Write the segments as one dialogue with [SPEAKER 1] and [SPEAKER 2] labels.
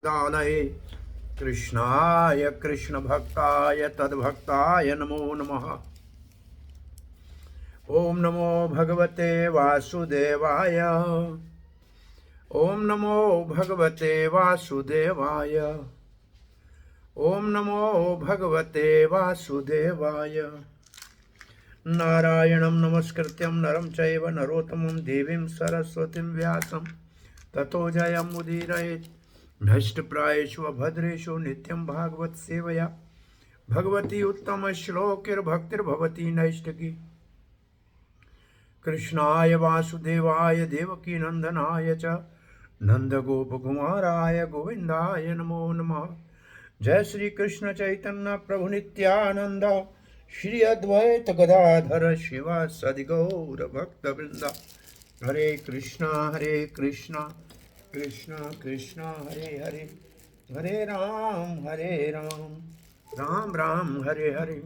[SPEAKER 1] दानये कृष्णाय कृष्णभक्ताय तद्भक्ताय नमो नमः। ओम नमो भगवते वासुदेवाय। ओम नमो भगवते वासुदेवाय। ओम नमो भगवते वासुदेवाय। नारायणं नमस्कृत्यं नरं चैव नरोत्तमं देवीं सरस्वतीं व्यासं ततो जयमुदीरयेत्। नष्टप्रायेषु अभद्रेषु नित्यं भागवत सेवया भगवती उत्तम श्लोकिर्भक्तिर्भवती नैष्ठिकी। कृष्णाय वासुदेवाय देवकी नंदनाय च नंदगोपकुमाराय गोविंदाय नमो नमः। जय श्री कृष्ण चैतन्य प्रभु नित्यानंद श्री अद्वैत गदाधर शिवासादि गौर भक्तवृंदा। हरे कृष्णा कृष्णा कृष्णा हरे हरे, हरे राम राम राम हरे हरे।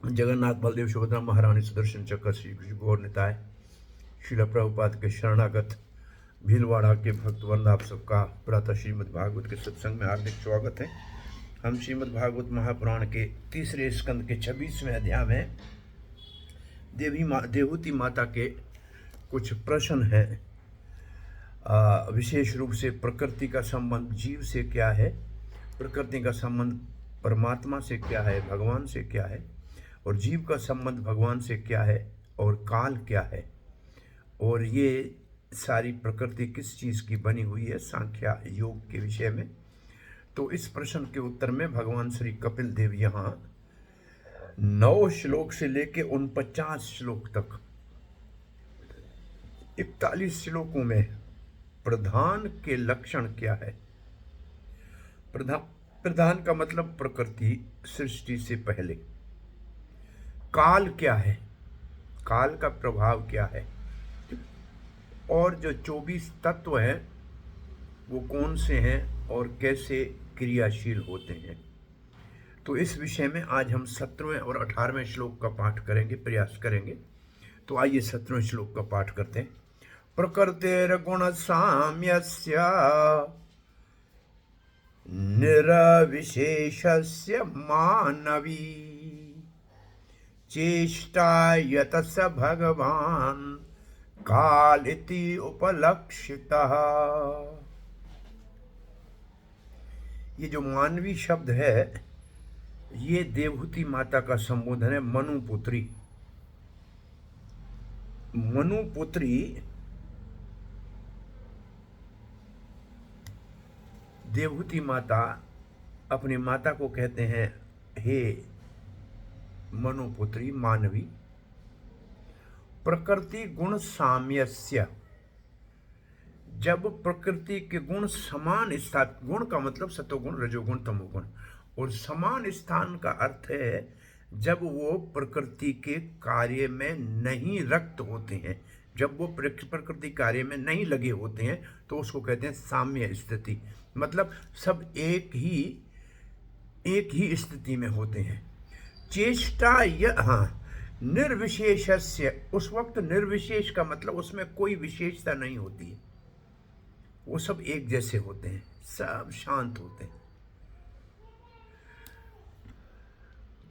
[SPEAKER 1] जगन्नाथ बलदेव सुभद्रा महारानी सुदर्शन चक्र श्री कृष्ण गौर निताय श्रील प्रभुपाद के शरणागत भीलवाड़ा के भक्तवृंद आप सबका प्रातः श्रीमद् भागवत के सत्संग में हार्दिक स्वागत है। हम श्रीमद् भागवत महापुराण के तीसरे स्कंद के 26वें अध्याय में देवहूति माता के कुछ प्रश्न हैं। विशेष रूप से प्रकृति का संबंध जीव से क्या है, प्रकृति का संबंध परमात्मा से क्या है, भगवान से क्या है, और जीव का संबंध भगवान से क्या है, और काल क्या है, और ये सारी प्रकृति किस चीज़ की बनी हुई है, सांख्या योग के विषय में। तो इस प्रश्न के उत्तर में भगवान श्री कपिल देव यहाँ 9 श्लोक से लेके 49 श्लोक तक 41 श्लोकों में प्रधान के लक्षण क्या है। प्रधान का मतलब प्रकृति सृष्टि से पहले। काल क्या है, काल का प्रभाव क्या है, और जो 24 तत्व हैं वो कौन से हैं और कैसे क्रियाशील होते हैं। तो इस विषय में आज हम 17वें और 18वें श्लोक का पाठ करेंगे, प्रयास करेंगे। तो आइए 17वें श्लोक का पाठ करते हैं। प्रकृतिर्गुण साम्यस्य निरविशेषस्य मानवी चेष्टा यत स भगवान काल इति उपलक्षितः। ये जो मानवी शब्द है ये देवहूति माता का संबोधन है। मनुपुत्री, मनुपुत्री देवहूति माता अपनी माता को कहते हैं, हे मनुपुत्री मानवी। प्रकृति गुण साम्यस्य, जब प्रकृति के गुण समान स्थान, गुण का मतलब सतोगुण रजोगुण तमोगुण, और समान स्थान का अर्थ है जब वो प्रकृति के कार्य में नहीं रक्त होते हैं, जब वो प्रकृति कार्य में नहीं लगे होते हैं तो उसको कहते हैं साम्य स्थिति। मतलब सब एक ही स्थिति में होते हैं। चेष्टा निर्विशेषस्य, उस वक्त निर्विशेष का मतलब उसमें कोई विशेषता नहीं होती है, वो सब एक जैसे होते हैं, सब शांत होते हैं।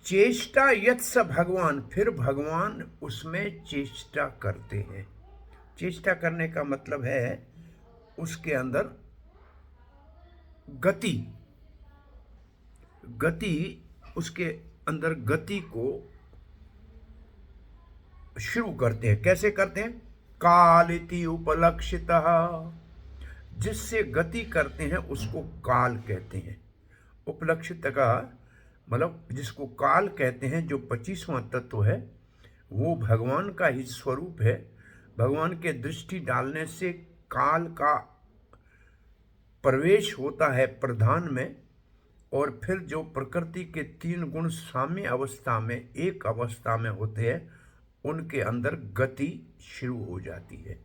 [SPEAKER 1] चेष्टा यत स भगवान, फिर भगवान उसमें चेष्टा करते हैं। चेष्टा करने का मतलब है उसके अंदर गति, उसके अंदर गति को शुरू करते हैं। कैसे करते हैं? काल इति उपलक्षितः, जिससे गति करते हैं उसको काल कहते हैं। उपलक्षित का मतलब जिसको काल कहते हैं, जो 25वां तत्व है वो भगवान का ही स्वरूप है। भगवान के दृष्टि डालने से काल का प्रवेश होता है प्रधान में, और फिर जो प्रकृति के 3 गुण साम्य अवस्था में एक अवस्था में होते हैं उनके अंदर गति शुरू हो जाती है।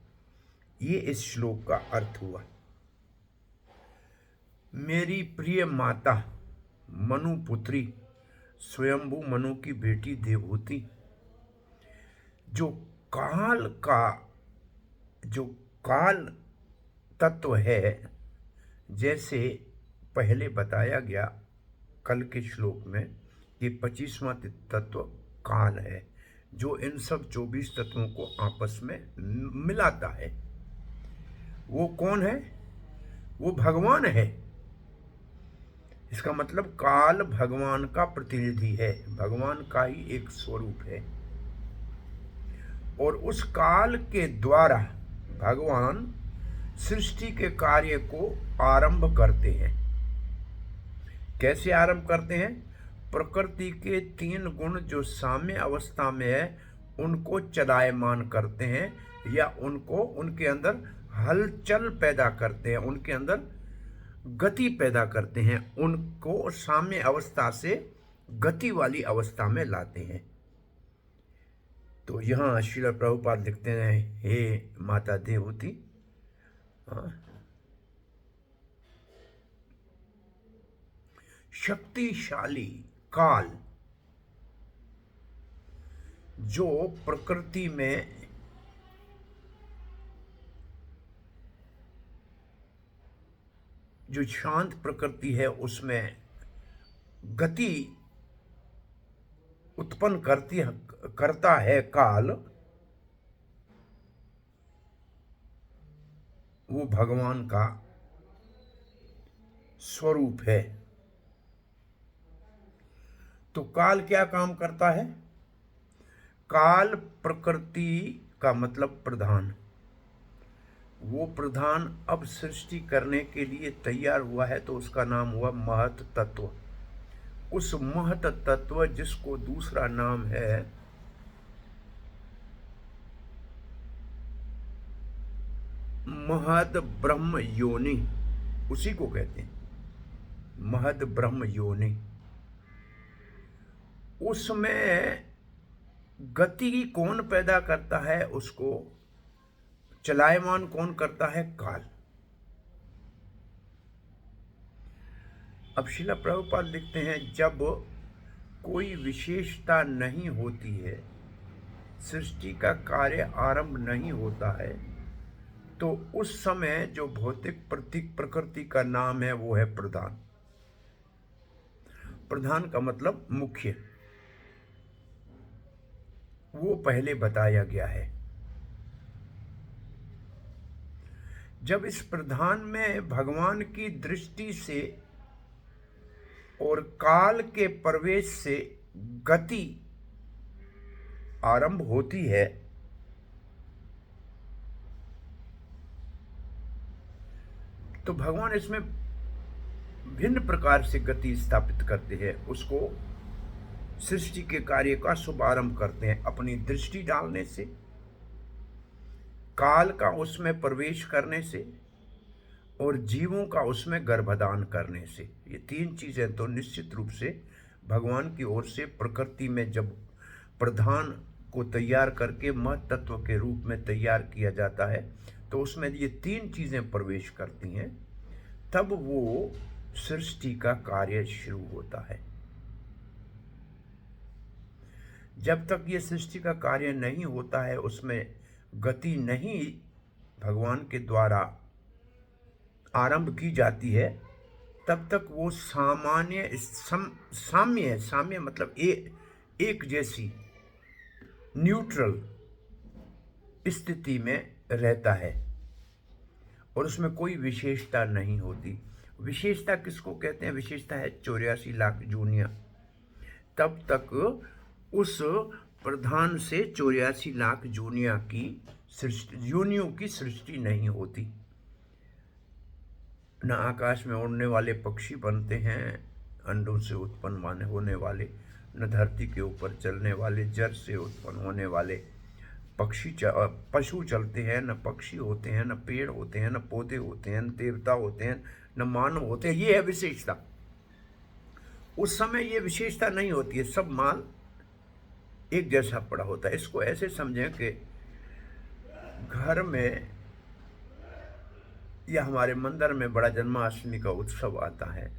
[SPEAKER 1] ये इस श्लोक का अर्थ हुआ। मेरी प्रिय माता मनुपुत्री, स्वयंभू मनु की बेटी देवहूति, जो काल का जो काल तत्व है, जैसे पहले बताया गया कल के श्लोक में कि 25वां तत्व काल है, जो इन सब 24 तत्वों को आपस में मिलाता है। वो कौन है? वो भगवान है। इसका मतलब काल भगवान का प्रतिनिधि है, भगवान का ही एक स्वरूप है। और उस काल के द्वारा भगवान सृष्टि के कार्य को आरंभ करते हैं। कैसे आरंभ करते हैं? प्रकृति के 3 गुण जो साम्य अवस्था में है उनको चलायमान करते हैं, या उनको उनके अंदर हलचल पैदा करते हैं, उनके अंदर गति पैदा करते हैं, उनको साम्य अवस्था से गति वाली अवस्था में लाते हैं। तो यहाँ श्रील प्रभुपाद लिखते हैं, हे माता देवहूति, शक्तिशाली काल जो प्रकृति में जो शांत प्रकृति है उसमें गति उत्पन्न करता है काल, वो भगवान का स्वरूप है। तो काल क्या काम करता है? काल प्रकृति का मतलब प्रधान, वो प्रधान अब सृष्टि करने के लिए तैयार हुआ है, तो उसका नाम हुआ महत तत्व। उस महत तत्व जिसको दूसरा नाम है महद ब्रह्म योनि, उसी को कहते हैं महद ब्रह्म योनि। उसमें गति कौन पैदा करता है? उसको चलायमान कौन करता है? काल। अब श्रील प्रभुपाद लिखते हैं, जब कोई विशेषता नहीं होती है, सृष्टि का कार्य आरंभ नहीं होता है, तो उस समय जो भौतिक प्रतीक प्रकृति का नाम है वो है प्रधान। प्रधान का मतलब मुख्य, वो पहले बताया गया है। जब इस प्रधान में भगवान की दृष्टि से और काल के प्रवेश से गति आरंभ होती है, तो भगवान इसमें भिन्न प्रकार से गति स्थापित करते हैं, उसको सृष्टि के कार्य का शुभारंभ करते हैं अपनी दृष्टि डालने से, काल का उसमें प्रवेश करने से, और जीवों का उसमें गर्भदान करने से। ये 3 चीजें तो निश्चित रूप से भगवान की ओर से प्रकृति में जब प्रधान को तैयार करके महत तत्व के रूप में तैयार किया जाता है, तो उसमें ये 3 चीजें प्रवेश करती हैं, तब वो सृष्टि का कार्य शुरू होता है। जब तक ये सृष्टि का कार्य नहीं होता है, उसमें गति नहीं भगवान के द्वारा आरंभ की जाती है, तब तक वो साम्य मतलब एक जैसी न्यूट्रल स्थिति में रहता है, और उसमें कोई विशेषता नहीं होती। विशेषता किसको कहते हैं? विशेषता है 84 लाख जूनिया। तब तक उस प्रधान से 84 लाख जूनिया की योनियों की सृष्टि नहीं होती। न आकाश में उड़ने वाले पक्षी बनते हैं अंडों से उत्पन्न होने वाले, न धरती के ऊपर चलने वाले जड़ से उत्पन्न होने वाले पशु चलते हैं, न पक्षी होते हैं, न पेड़ होते हैं, न पौधे होते हैं, न देवता होते हैं, न मानव होते हैं। ये है विशेषता। उस समय ये विशेषता नहीं होती है, सब माल एक जैसा पड़ा होता है। इसको ऐसे समझें कि घर में या हमारे मंदिर में बड़ा जन्माष्टमी का उत्सव आता है,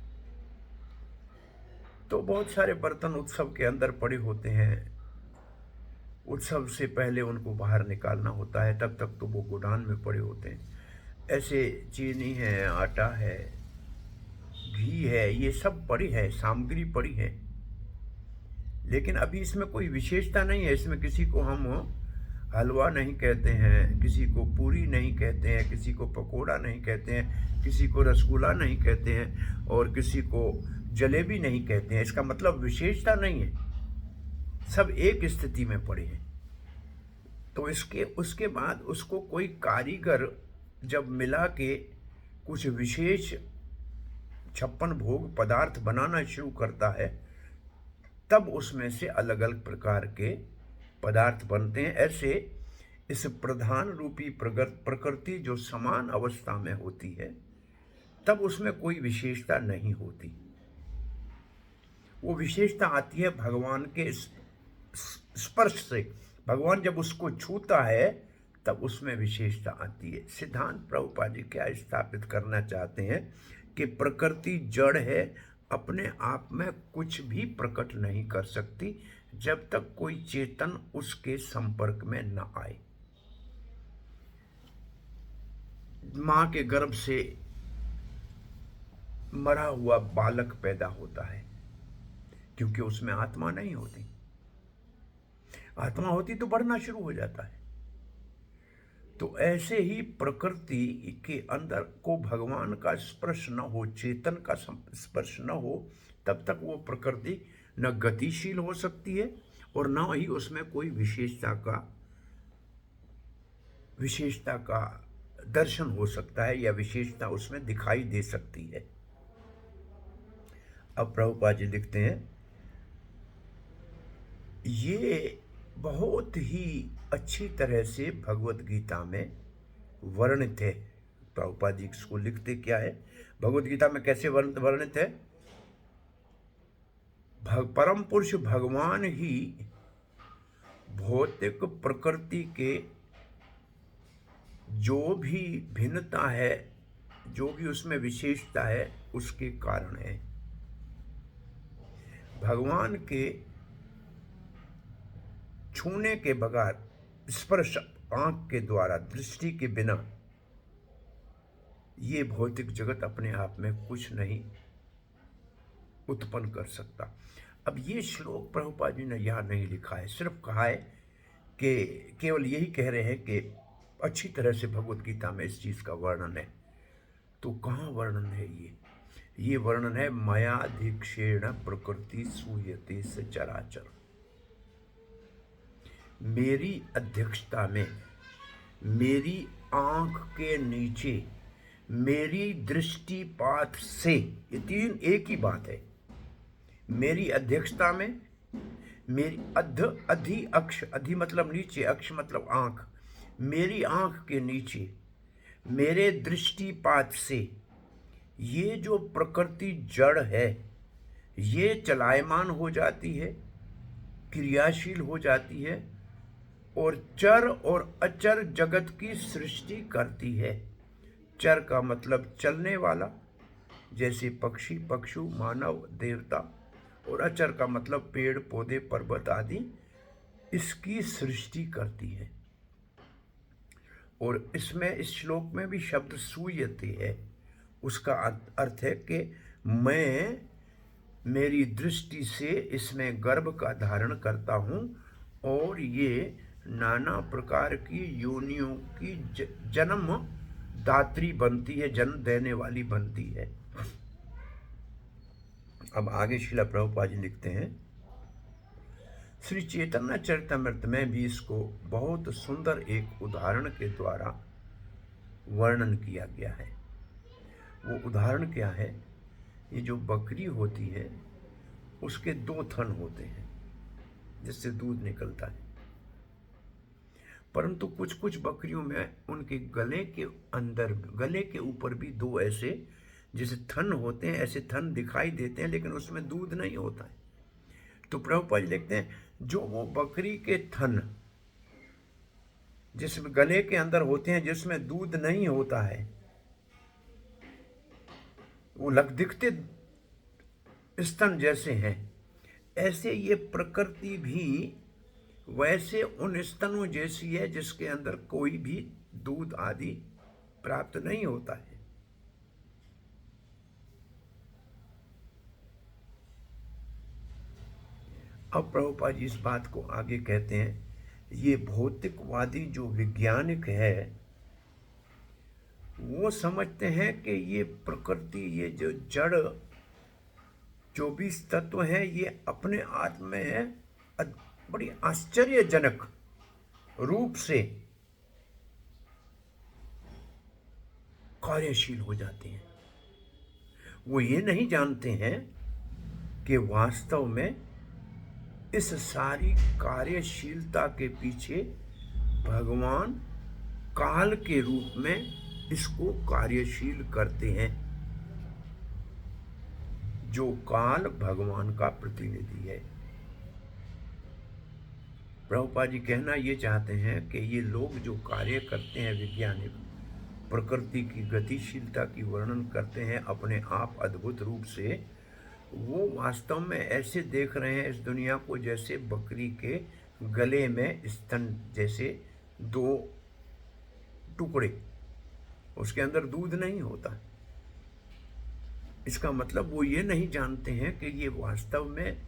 [SPEAKER 1] तो बहुत सारे बर्तन उत्सव के अंदर पड़े होते हैं। उत्सव से पहले उनको बाहर निकालना होता है, तब तक तो वो गोदान में पड़े होते हैं। ऐसे चीनी है, आटा है, घी है, ये सब पड़ी है, सामग्री पड़ी है, लेकिन अभी इसमें कोई विशेषता नहीं है। इसमें किसी को हम हलवा नहीं कहते हैं, किसी को पूरी नहीं कहते हैं, किसी को पकोड़ा नहीं कहते हैं, किसी को रसगुल्ला नहीं कहते हैं, और किसी को जलेबी नहीं कहते हैं। इसका मतलब विशेषता नहीं है, सब एक स्थिति में पड़े हैं। तो इसके उसके बाद उसको कोई कारीगर जब मिला के कुछ विशेष 56 भोग पदार्थ बनाना शुरू करता है, तब उसमें से अलग अलग प्रकार के पदार्थ बनते हैं। ऐसे इस प्रधान रूपी प्रकृति जो समान अवस्था में होती है, तब उसमें कोई विशेषता नहीं होती। वो विशेषता आती है भगवान के स्पर्श से। भगवान जब उसको छूता है तब उसमें विशेषता आती है। सिद्धांत प्रभुपाद जी क्या स्थापित करना चाहते हैं कि प्रकृति जड़ है, अपने आप में कुछ भी प्रकट नहीं कर सकती जब तक कोई चेतन उसके संपर्क में न आए। मां के गर्भ से मरा हुआ बालक पैदा होता है, क्योंकि उसमें आत्मा नहीं होती। आत्मा होती तो बढ़ना शुरू हो जाता है। तो ऐसे ही प्रकृति के अंदर को भगवान का स्पर्श न हो, चेतन का स्पर्श न हो, तब तक वो प्रकृति न गतिशील हो सकती है और न ही उसमें कोई विशेषता का दर्शन हो सकता है या विशेषता उसमें दिखाई दे सकती है। अब प्रभुपाद जी लिखते हैं, ये बहुत ही अच्छी तरह से भगवत गीता में वर्णित है। प्रभुपाद जी इसको लिखते क्या है, भगवत गीता में कैसे वर्णित है? परम पुरुष भगवान ही भौतिक प्रकृति के जो भी भिन्नता है, जो भी उसमें विशेषता है, उसके कारण है। भगवान के छूने के बगैर, स्पर्श आंख के द्वारा, दृष्टि के बिना ये भौतिक जगत अपने आप में कुछ नहीं उत्पन्न कर सकता। अब ये श्लोक प्रभुपाद जी ने यहाँ नहीं लिखा है, सिर्फ कहा है कि केवल यही कह रहे हैं कि अच्छी तरह से भगवत गीता में इस चीज़ का वर्णन है। तो कहाँ वर्णन है ये वर्णन है मयाधीक्षेण प्रकृति सूयते सचराचर। मेरी अध्यक्षता में, मेरी आंख के नीचे, मेरी दृष्टिपात से, ये तीन एक ही बात है। मेरी अध्यक्षता में, मेरी अधि अक्ष, अधि मतलब नीचे, अक्ष मतलब आंख, मेरी आंख के नीचे, मेरे दृष्टिपात से ये जो प्रकृति जड़ है, ये चलायमान हो जाती है, क्रियाशील हो जाती है और चर और अचर जगत की सृष्टि करती है। चर का मतलब चलने वाला, जैसे पक्षी, पशु, मानव, देवता, और अचर का मतलब पेड़ पौधे, पर्वत आदि, इसकी सृष्टि करती है। और इसमें, इस श्लोक में भी शब्द सूयते है। उसका अर्थ है कि मैं मेरी दृष्टि से इसमें गर्भ का धारण करता हूँ और ये नाना प्रकार की योनियों की जन्म दात्री बनती है, जन्म देने वाली बनती है। अब आगे श्रील प्रभुपाद जी लिखते हैं, श्री चैतन्य चरितमृत में भी इसको बहुत सुंदर एक उदाहरण के द्वारा वर्णन किया गया है। वो उदाहरण क्या है? ये जो बकरी होती है उसके 2 थन होते हैं जिससे दूध निकलता है, परंतु कुछ कुछ बकरियों में उनके गले के अंदर, गले के ऊपर भी 2 ऐसे जैसे थन होते हैं, ऐसे थन दिखाई देते हैं, लेकिन उसमें दूध नहीं होता है। तो प्रभुपाद लिखते हैं, जो वो बकरी के थन जिसमें गले के अंदर होते हैं, जिसमें दूध नहीं होता है, वो दिखते स्तन जैसे हैं, ऐसे ये प्रकृति भी वैसे उन स्तनों जैसी है जिसके अंदर कोई भी दूध आदि प्राप्त नहीं होता है। अब प्रभुपाद जी इस बात को आगे कहते हैं, ये भौतिकवादी जो वैज्ञानिक है वो समझते हैं कि ये प्रकृति, ये जो जड़ 24 तत्व हैं, ये अपने आत्म में बड़ी आश्चर्यजनक रूप से कार्यशील हो जाते हैं। वो ये नहीं जानते हैं कि वास्तव में इस सारी कार्यशीलता के पीछे भगवान काल के रूप में इसको कार्यशील करते हैं। जो काल भगवान का प्रतिनिधि है। प्रभुपाद जी कहना ये चाहते हैं कि ये लोग जो कार्य करते हैं, वैज्ञानिक प्रकृति की गतिशीलता की वर्णन करते हैं अपने आप अद्भुत रूप से, वो वास्तव में ऐसे देख रहे हैं इस दुनिया को जैसे बकरी के गले में स्तन जैसे 2 टुकड़े, उसके अंदर दूध नहीं होता। इसका मतलब वो ये नहीं जानते हैं कि ये वास्तव में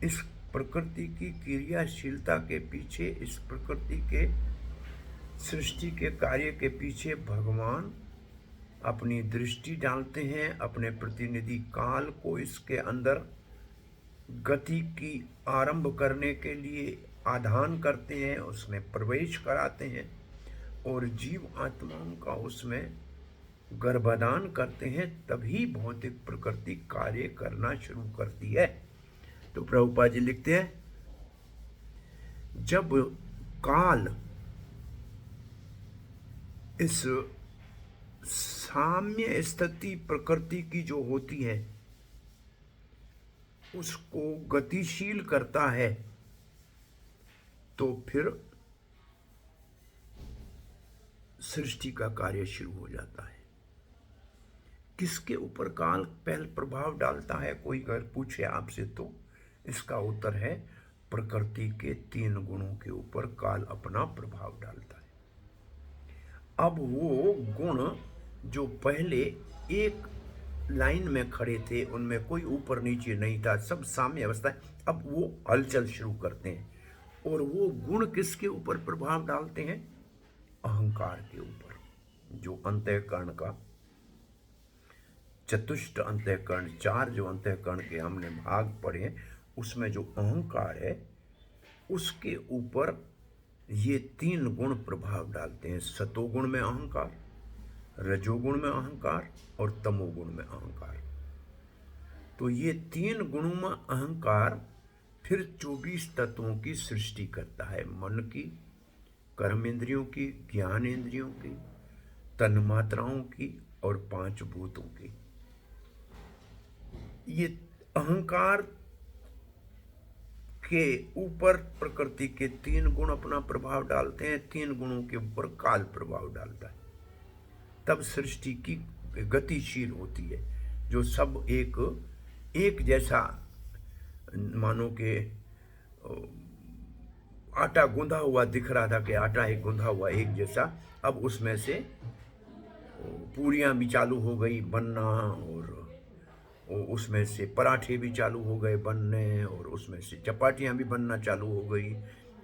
[SPEAKER 1] इस प्रकृति की क्रियाशीलता के पीछे, इस प्रकृति के सृष्टि के कार्य के पीछे भगवान अपनी दृष्टि डालते हैं, अपने प्रतिनिधि काल को इसके अंदर गति की आरंभ करने के लिए आधान करते हैं, उसमें प्रवेश कराते हैं और जीव आत्माओं का उसमें गर्भदान करते हैं, तभी भौतिक प्रकृति कार्य करना शुरू करती है। तो प्रभुपाद जी लिखते हैं, जब काल इस साम्य स्थिति प्रकृति की जो होती है उसको गतिशील करता है, तो फिर सृष्टि का कार्य शुरू हो जाता है। किसके ऊपर काल पहले प्रभाव डालता है, कोई अगर पूछे आपसे, तो इसका उत्तर है प्रकृति के 3 गुणों के ऊपर काल अपना प्रभाव डालता है। अब वो गुण जो पहले एक लाइन में खड़े थे, उनमें कोई ऊपर नीचे नहीं था, सब साम्य अवस्था है, अब वो हलचल शुरू करते हैं। और वो गुण किसके ऊपर प्रभाव डालते हैं? अहंकार के ऊपर। जो अंतःकरण का चतुष्ट अंतःकरण, 4 जो अंतःकरण के हमने भाग पढ़े, उसमें जो अहंकार है उसके ऊपर ये 3 गुण प्रभाव डालते हैं। सतोगुण में अहंकार, रजोगुण में अहंकार और तमोगुण में अहंकार। तो ये 3 गुणों में अहंकार फिर 24 तत्वों की सृष्टि करता है। मन की, कर्मेंद्रियों की, ज्ञानेंद्रियों की, तन्मात्राओं की और 5 भूतों की। ये अहंकार के ऊपर प्रकृति के 3 गुण अपना प्रभाव डालते हैं, 3 गुणों के ऊपर काल प्रभाव डालता है, तब सृष्टि की गतिशील होती है। जो सब एक जैसा, मानो के आटा गूंधा हुआ दिख रहा था कि आटा एक गूंधा हुआ एक जैसा, अब उसमें से पूरियां भी चालू हो गई बनना, और उसमें से पराठे भी चालू हो गए बनने, और उसमें से चपाटियां भी बनना चालू हो गई,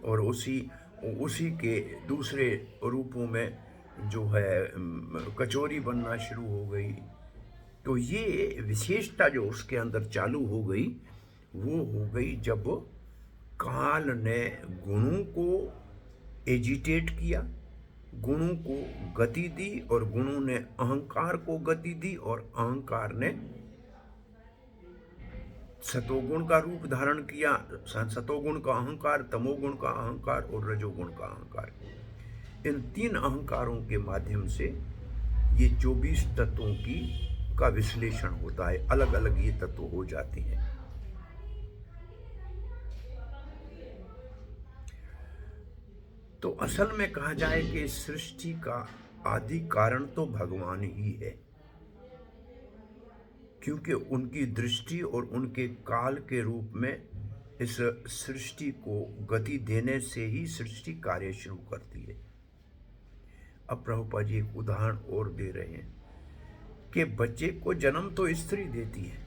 [SPEAKER 1] और उसी के दूसरे रूपों में जो है कचौरी बनना शुरू हो गई। तो ये विशेषता जो उसके अंदर चालू हो गई, वो हो गई जब काल ने गुणों को एजिटेट किया, गुणों को गति दी, और गुणों ने अहंकार को गति दी, और अहंकार ने सतोगुण का रूप धारण किया। सतोगुण का अहंकार, तमोगुण का अहंकार और रजोगुण का अहंकार। इन 3 अहंकारों के माध्यम से ये 24 तत्वों का विश्लेषण होता है, अलग अलग ये तत्व हो जाते हैं। तो असल में कहा जाए कि सृष्टि का आदि कारण तो भगवान ही है, क्योंकि उनकी दृष्टि और उनके काल के रूप में इस सृष्टि को गति देने से ही सृष्टि कार्य शुरू करती है। अब प्रभुपाद जी एक उदाहरण और दे रहे हैं कि बच्चे को जन्म तो स्त्री देती है,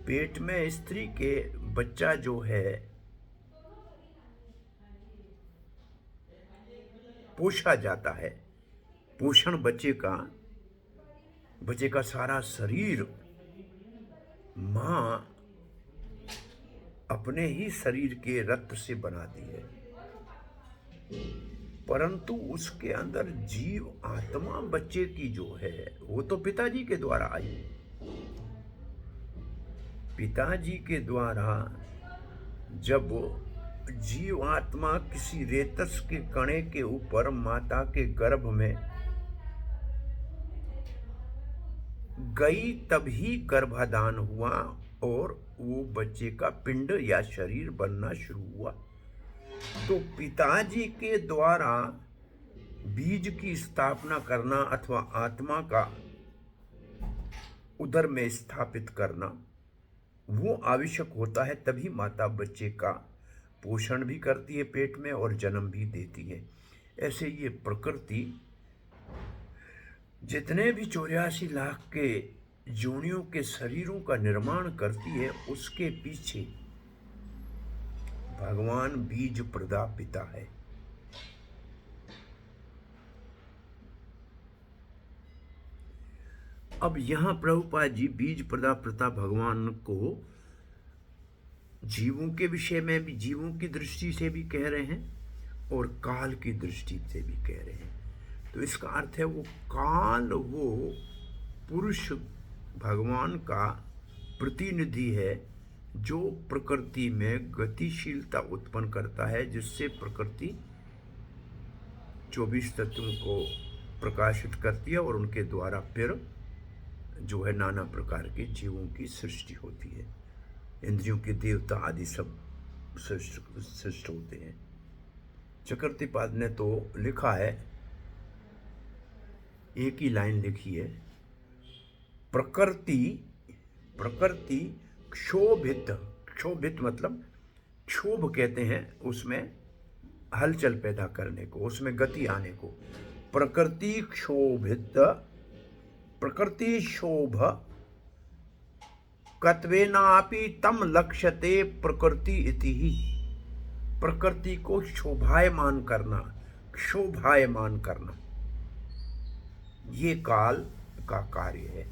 [SPEAKER 1] पेट में स्त्री के बच्चा जो है पोषा जाता है। पोषण बच्चे का सारा शरीर माँ अपने ही शरीर के रक्त से बनाती है, परंतु उसके अंदर जीव आत्मा बच्चे की जो है वो तो पिताजी के द्वारा आई। पिताजी के द्वारा जब जीव आत्मा किसी रेतस के कणे के ऊपर माता के गर्भ में गई तभी गर्भाधान हुआ और वो बच्चे का पिंड या शरीर बनना शुरू हुआ। तो पिताजी के द्वारा बीज की स्थापना करना अथवा आत्मा का उदर में स्थापित करना वो आवश्यक होता है, तभी माता बच्चे का पोषण भी करती है पेट में और जन्म भी देती है। ऐसे ये प्रकृति जितने भी 84 लाख के जोनियों के शरीरों का निर्माण करती है, उसके पीछे भगवान बीज प्रदा पिता है। अब यहां प्रभुपाद जी बीज प्रदा पिता भगवान को जीवों के विषय में भी, जीवों की दृष्टि से भी कह रहे हैं और काल की दृष्टि से भी कह रहे हैं। तो इसका अर्थ है वो काल वो पुरुष भगवान का प्रतिनिधि है जो प्रकृति में गतिशीलता उत्पन्न करता है, जिससे प्रकृति 24 तत्वों को प्रकाशित करती है और उनके द्वारा फिर जो है नाना प्रकार के जीवों की सृष्टि होती है। इंद्रियों के देवता आदि सब सृष्ट होते हैं। चक्रवर्तीपाद ने तो लिखा है, एक ही लाइन लिखी है, प्रकृति क्षोभित मतलब क्षोभ कहते हैं उसमें हलचल पैदा करने को, उसमें गति आने को। प्रकृति शोभ कत्वेनापि तम लक्ष्यते प्रकृति इति ही। प्रकृति को शोभायमान करना ये काल का कार्य है।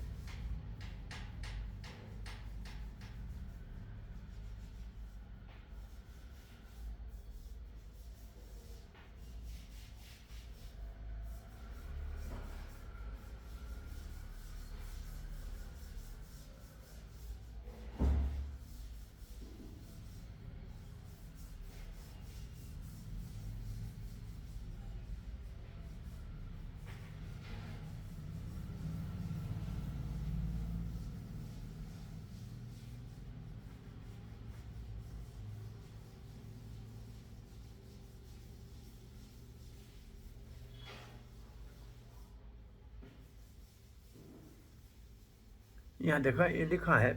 [SPEAKER 1] यहाँ देखा, ये लिखा है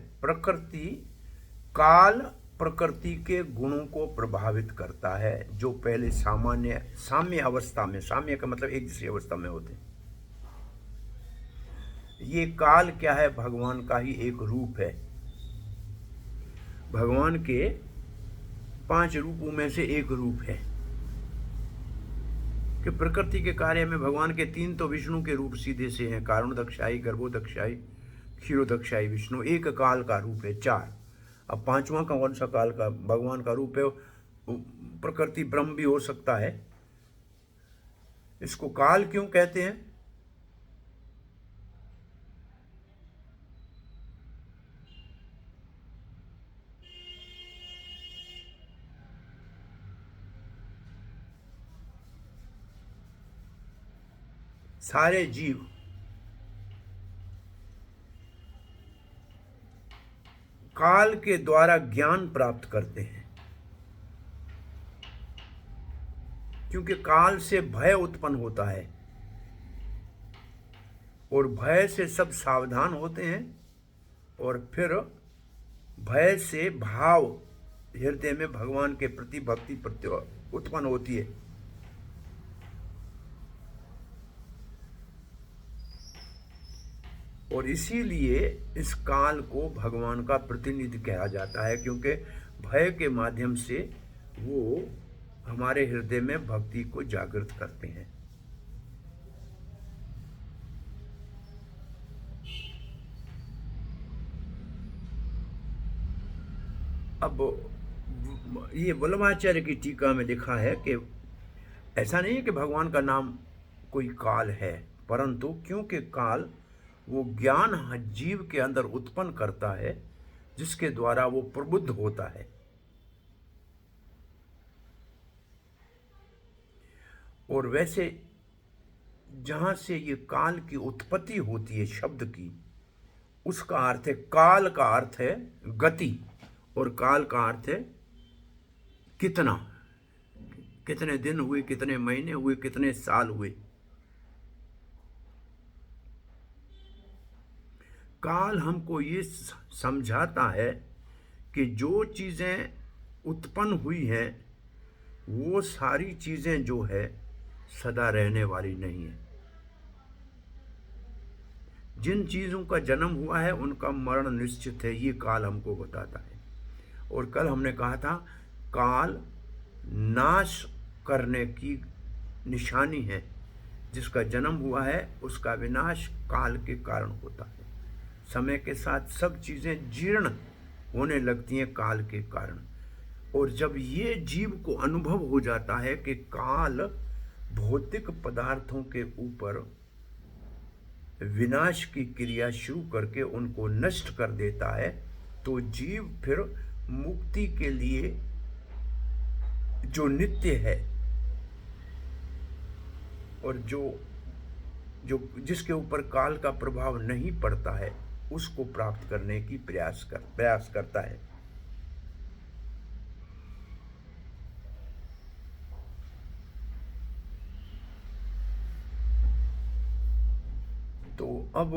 [SPEAKER 1] काल प्रकृति के गुणों को प्रभावित करता है जो पहले साम्य अवस्था में, साम्य का मतलब एक दूसरी अवस्था में होते हैं। ये काल क्या है? भगवान का ही एक रूप है। भगवान के 5 रूपों में से एक रूप है कि प्रकृति के कार्य में भगवान के 3 तो विष्णु के रूप सीधे से हैं, कारणोदक्षाई, गर्भोदक्षाई, क्षीरोदक्षाई विष्णु। एक काल का रूप है 4। अब 5वां का कौन सा काल का भगवान का रूप है? प्रकृति ब्रह्म भी हो सकता है। इसको काल क्यों कहते हैं? सारे जीव काल के द्वारा ज्ञान प्राप्त करते हैं, क्योंकि काल से भय उत्पन्न होता है और भय से सब सावधान होते हैं और फिर भय से भाव हृदय में भगवान के प्रति भक्ति उत्पन्न होती है। और इसीलिए इस काल को भगवान का प्रतिनिधि कहा जाता है, क्योंकि भय के माध्यम से वो हमारे हृदय में भक्ति को जागृत करते हैं। अब ये वल्लभाचार्य की टीका में लिखा है कि ऐसा नहीं है कि भगवान का नाम कोई काल है, परंतु क्योंकि काल वो ज्ञान जीव के अंदर उत्पन्न करता है जिसके द्वारा वो प्रबुद्ध होता है। और वैसे जहां से ये काल की उत्पत्ति होती है शब्द की, उसका अर्थ है, काल का अर्थ है गति और काल का अर्थ है कितना, कितने दिन हुए, कितने महीने हुए, कितने साल हुए। काल हमको ये समझाता है कि जो चीज़ें उत्पन्न हुई हैं वो सारी चीज़ें जो है सदा रहने वाली नहीं है। जिन चीज़ों का जन्म हुआ है उनका मरण निश्चित है, ये काल हमको बताता है। और कल हमने कहा था काल नाश करने की निशानी है, जिसका जन्म हुआ है उसका विनाश काल के कारण होता है। समय के साथ सब चीज़ें जीर्ण होने लगती हैं काल के कारण। और जब ये जीव को अनुभव हो जाता है कि काल भौतिक पदार्थों के ऊपर विनाश की क्रिया शुरू करके उनको नष्ट कर देता है, तो जीव फिर मुक्ति के लिए जो नित्य है और जो जिसके ऊपर काल का प्रभाव नहीं पड़ता है उसको प्राप्त करने की प्रयास करता है। तो अब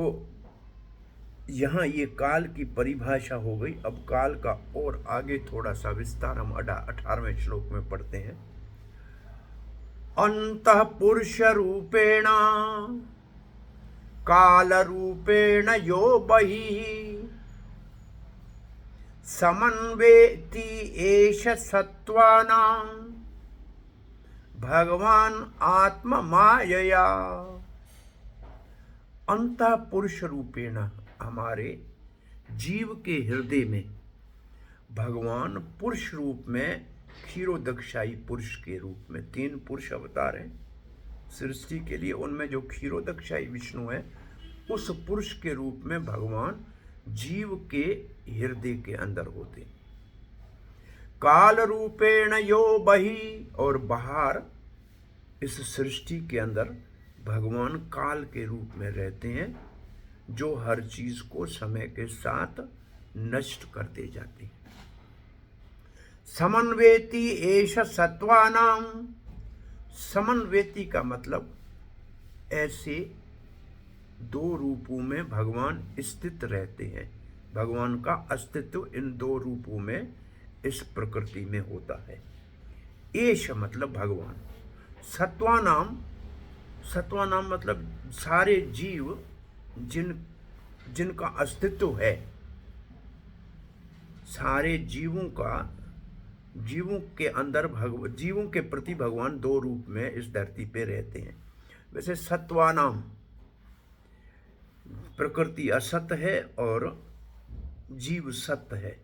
[SPEAKER 1] यहाँ ये काल की परिभाषा हो गई। अब काल का और आगे थोड़ा सा विस्तार हम 18वें श्लोक में पढ़ते हैं। अंतः पुरुष रूपेण काल रूपेण यो बहिः समन्वेति एष सत्त्वानां भगवान आत्म मायया। अंतः पुरुष रूपेण, हमारे जीव के हृदय में भगवान पुरुष रूप में, क्षीरोदक्षाई पुरुष के रूप में, 3 पुरुष अवतार हैं सृष्टि के लिए। उनमें जो क्षीरोदक्षाई विष्णु है उस पुरुष के रूप में भगवान जीव के हृदय के अंदर होते। काल रूपेण यो बहि, और बाहर इस सृष्टि के अंदर भगवान काल के रूप में रहते हैं, जो हर चीज को समय के साथ नष्ट करते जाते हैं। समन्वेति एष सत्वानां, समन्वेति का मतलब ऐसे 2 रूपों में भगवान स्थित रहते हैं। भगवान का अस्तित्व इन 2 रूपों में इस प्रकृति में होता है। एष मतलब भगवान, सत्वानाम, सत्वानाम मतलब सारे जीव जिनका अस्तित्व है, सारे जीवों के अंदर जीवों के प्रति भगवान 2 रूप में इस धरती पे रहते हैं। वैसे सत्वानाम, प्रकृति असत है और जीव सत्य है,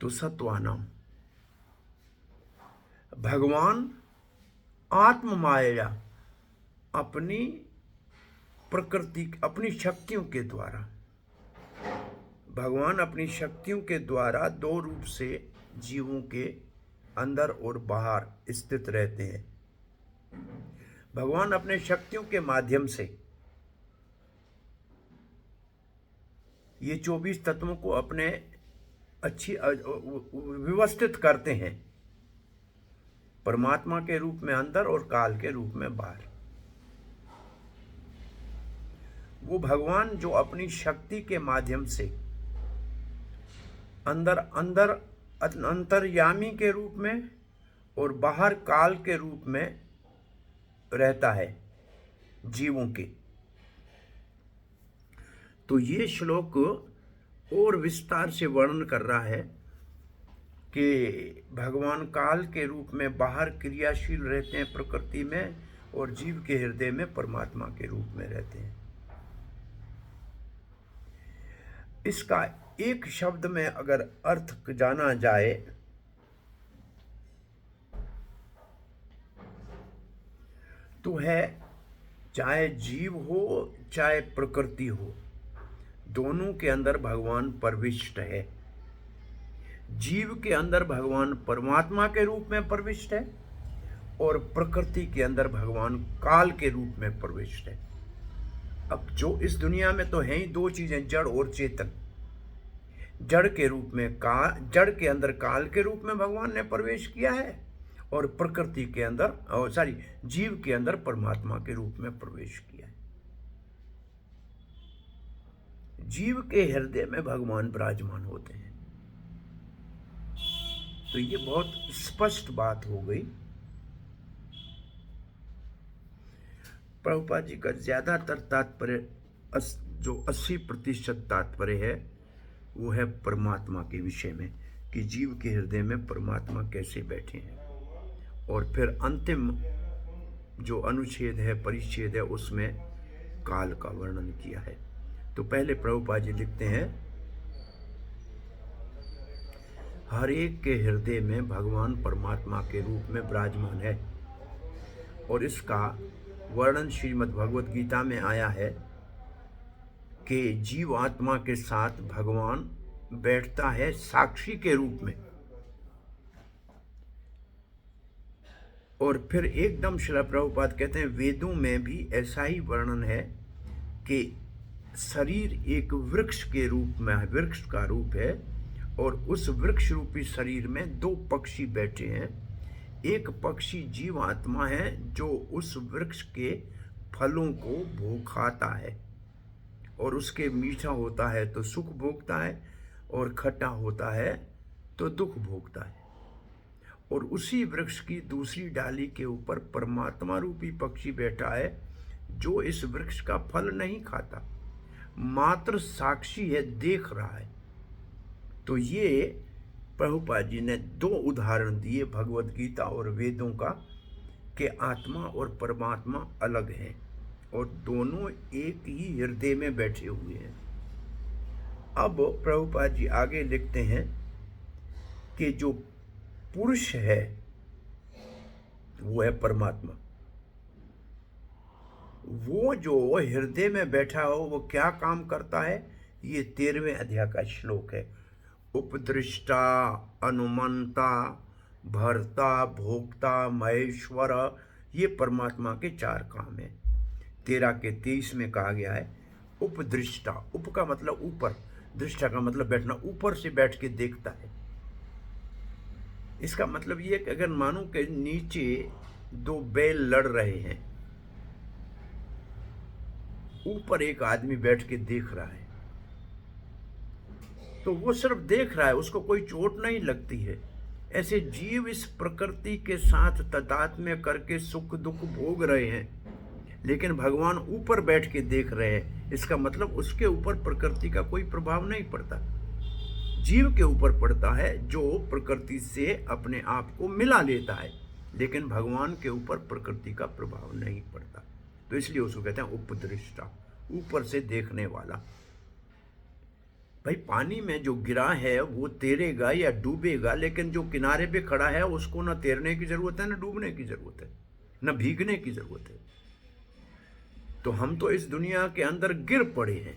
[SPEAKER 1] तो सत्वानाम। भगवान आत्म माया, अपनी प्रकृति, अपनी शक्तियों के द्वारा, भगवान अपनी शक्तियों के द्वारा 2 रूप से जीवों के अंदर और बाहर स्थित रहते हैं। भगवान अपने शक्तियों के माध्यम से ये 24 तत्वों को अपने अच्छी व्यवस्थित करते हैं, परमात्मा के रूप में अंदर और काल के रूप में बाहर। वो भगवान जो अपनी शक्ति के माध्यम से अंदर अंदर अंतर्यामी के रूप में और बाहर काल के रूप में रहता है जीवों के। तो ये श्लोक और विस्तार से वर्णन कर रहा है कि भगवान काल के रूप में बाहर क्रियाशील रहते हैं प्रकृति में, और जीव के हृदय में परमात्मा के रूप में रहते हैं। इसका एक शब्द में अगर अर्थ जाना जाए तो है, चाहे जीव हो चाहे प्रकृति हो, दोनों के अंदर भगवान प्रविष्ट है। जीव के अंदर भगवान परमात्मा के रूप में प्रविष्ट है और प्रकृति के अंदर भगवान काल के रूप में प्रविष्ट है। अब जो इस दुनिया में तो है ही दो चीजें, जड़ और चेतन। जड़ के रूप में जड़ के अंदर काल के रूप में भगवान ने प्रवेश किया है, और प्रकृति के अंदर जीव के अंदर परमात्मा के रूप में प्रवेश किया है। जीव के हृदय में भगवान विराजमान होते हैं। तो ये बहुत स्पष्ट बात हो गई। प्रभुपाद जी का ज्यादातर तात्पर्य, जो 80% तात्पर्य है, वो है परमात्मा के विषय में, कि जीव के हृदय में परमात्मा कैसे बैठे हैं। और फिर अंतिम जो अनुच्छेद है, परिच्छेद है, उसमें काल का वर्णन किया है। तो पहले प्रभुपाद जी लिखते हैं, हर एक के हृदय में भगवान परमात्मा के रूप में विराजमान है, और इसका वर्णन श्रीमद् भगवत गीता में आया है कि जीव आत्मा के साथ भगवान बैठता है साक्षी के रूप में। और फिर एकदम श्रील प्रभुपाद कहते हैं, वेदों में भी ऐसा ही वर्णन है कि शरीर एक वृक्ष के रूप में, वृक्ष का रूप है, और उस वृक्ष रूपी शरीर में दो पक्षी बैठे हैं। एक पक्षी जीव आत्मा है जो उस वृक्ष के फलों को भोखाता है, और उसके मीठा होता है तो सुख भोगता है, और खट्टा होता है तो दुख भोगता है। और उसी वृक्ष की दूसरी डाली के ऊपर परमात्मा रूपी पक्षी बैठा है, जो इस वृक्ष का फल नहीं खाता, मात्र साक्षी है, देख रहा है। तो ये प्रभुपाद जी ने दो उदाहरण दिए भगवत गीता और वेदों का, कि आत्मा और परमात्मा अलग हैं और दोनों एक ही हृदय में बैठे हुए हैं। अब प्रभुपाद जी आगे लिखते हैं कि जो पुरुष है वो है परमात्मा। वो जो हृदय में बैठा हो वो क्या काम करता है, ये 13वें अध्याय का श्लोक है। उपदृष्टा, अनुमंता, भर्ता, भोक्ता, महेश्वर, ये परमात्मा के 4 काम है। 13 के 23 में कहा गया है उपदृष्टा। उप का मतलब ऊपर, दृष्टा का मतलब बैठना, ऊपर से बैठ के देखता है। इसका मतलब ये कि अगर मानो कि नीचे 2 बैल लड़ रहे हैं, ऊपर एक आदमी बैठ के देख रहा है, तो वो सिर्फ देख रहा है, उसको कोई चोट नहीं लगती है। ऐसे जीव इस प्रकृति के साथ तादात्म्य करके सुख दुख भोग रहे हैं, लेकिन भगवान ऊपर बैठ के देख रहे हैं। इसका मतलब उसके ऊपर प्रकृति का कोई प्रभाव नहीं पड़ता, जीव के ऊपर पड़ता है जो प्रकृति से अपने आप को मिला लेता है, लेकिन भगवान के ऊपर प्रकृति का प्रभाव नहीं पड़ता। तो इसलिए उसको कहते हैं उपदृष्टा, ऊपर से देखने वाला। भाई पानी में जो गिरा है वो तैरेगा या डूबेगा, लेकिन जो किनारे पे खड़ा है उसको ना तैरने की जरूरत है, ना डूबने की जरूरत है, ना भीगने की जरूरत है। तो हम तो इस दुनिया के अंदर गिर पड़े हैं,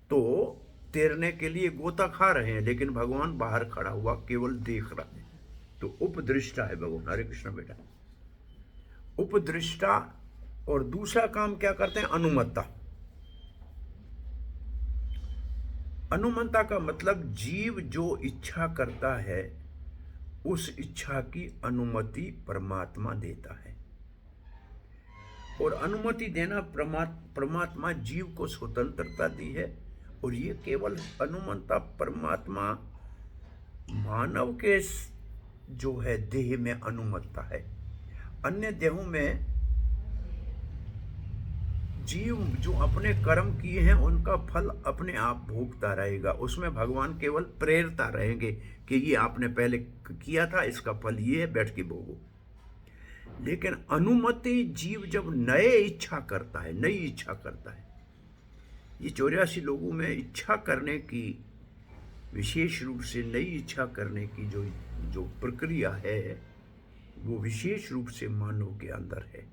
[SPEAKER 1] तो तैरने के लिए गोता खा रहे हैं, लेकिन भगवान बाहर खड़ा हुआ केवल देख रहा है। तो उपदृष्टा है भगवान। हरे कृष्ण बेटा, उपदृष्टा। और दूसरा काम क्या करते हैं, अनुमत्ता। अनुमंता का मतलब जीव जो इच्छा करता है उस इच्छा की अनुमति परमात्मा देता है। और अनुमति देना, परमात्मा जीव को स्वतंत्रता दी है, और ये केवल अनुमंता परमात्मा मानव के जो है देह में अनुमत्ता है। अन्य देहों में जीव जो अपने कर्म किए हैं उनका फल अपने आप भोगता रहेगा, उसमें भगवान केवल प्रेरता रहेंगे कि ये आपने पहले किया था, इसका फल ये है, बैठ के भोगो। लेकिन अनुमति जीव जब नई इच्छा करता है, ये 84 लोगों में इच्छा करने की, विशेष रूप से नई इच्छा करने की जो प्रक्रिया है वो विशेष रूप से मानव के अंदर है,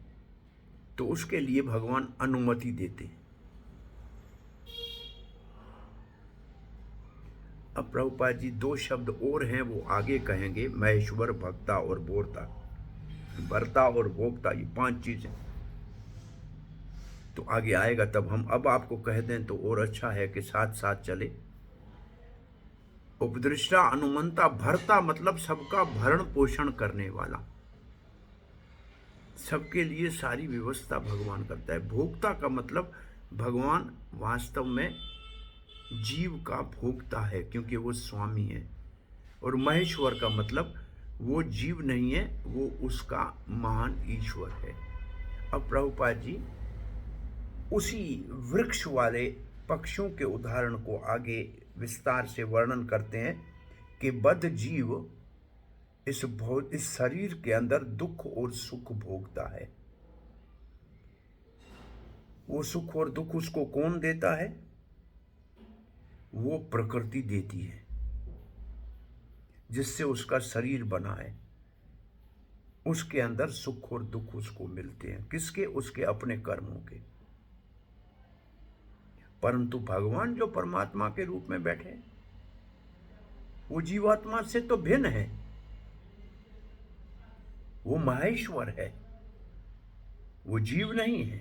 [SPEAKER 1] तो उसके लिए भगवान अनुमति देते हैं। अब प्रभुपाद जी 2 शब्द और हैं, वो आगे कहेंगे, महेश्वर, भक्ता और बोरता, भरता और भोक्ता, ये 5 चीजें तो आगे आएगा तब हम अब आपको कह दें तो और अच्छा है कि साथ साथ चले। उपदृष्टा, अनुमंता, भरता मतलब सबका भरण पोषण करने वाला, सबके लिए सारी व्यवस्था भगवान करता है। भोक्ता का मतलब भगवान वास्तव में जीव का भोक्ता है क्योंकि वो स्वामी है। और महेश्वर का मतलब वो जीव नहीं है, वो उसका महान ईश्वर है। अब प्रभुपाद जी उसी वृक्ष वाले पक्षियों के उदाहरण को आगे विस्तार से वर्णन करते हैं कि बद्ध जीव इस शरीर के अंदर दुख और सुख भोगता है। वो सुख और दुख उसको कौन देता है? वो प्रकृति देती है, जिससे उसका शरीर बना है। उसके अंदर सुख और दुख उसको मिलते हैं, किसके? उसके अपने कर्मों के। परंतु भगवान जो परमात्मा के रूप में बैठे, वो जीवात्मा से तो भिन्न है, वो महेश्वर है, वो जीव नहीं है।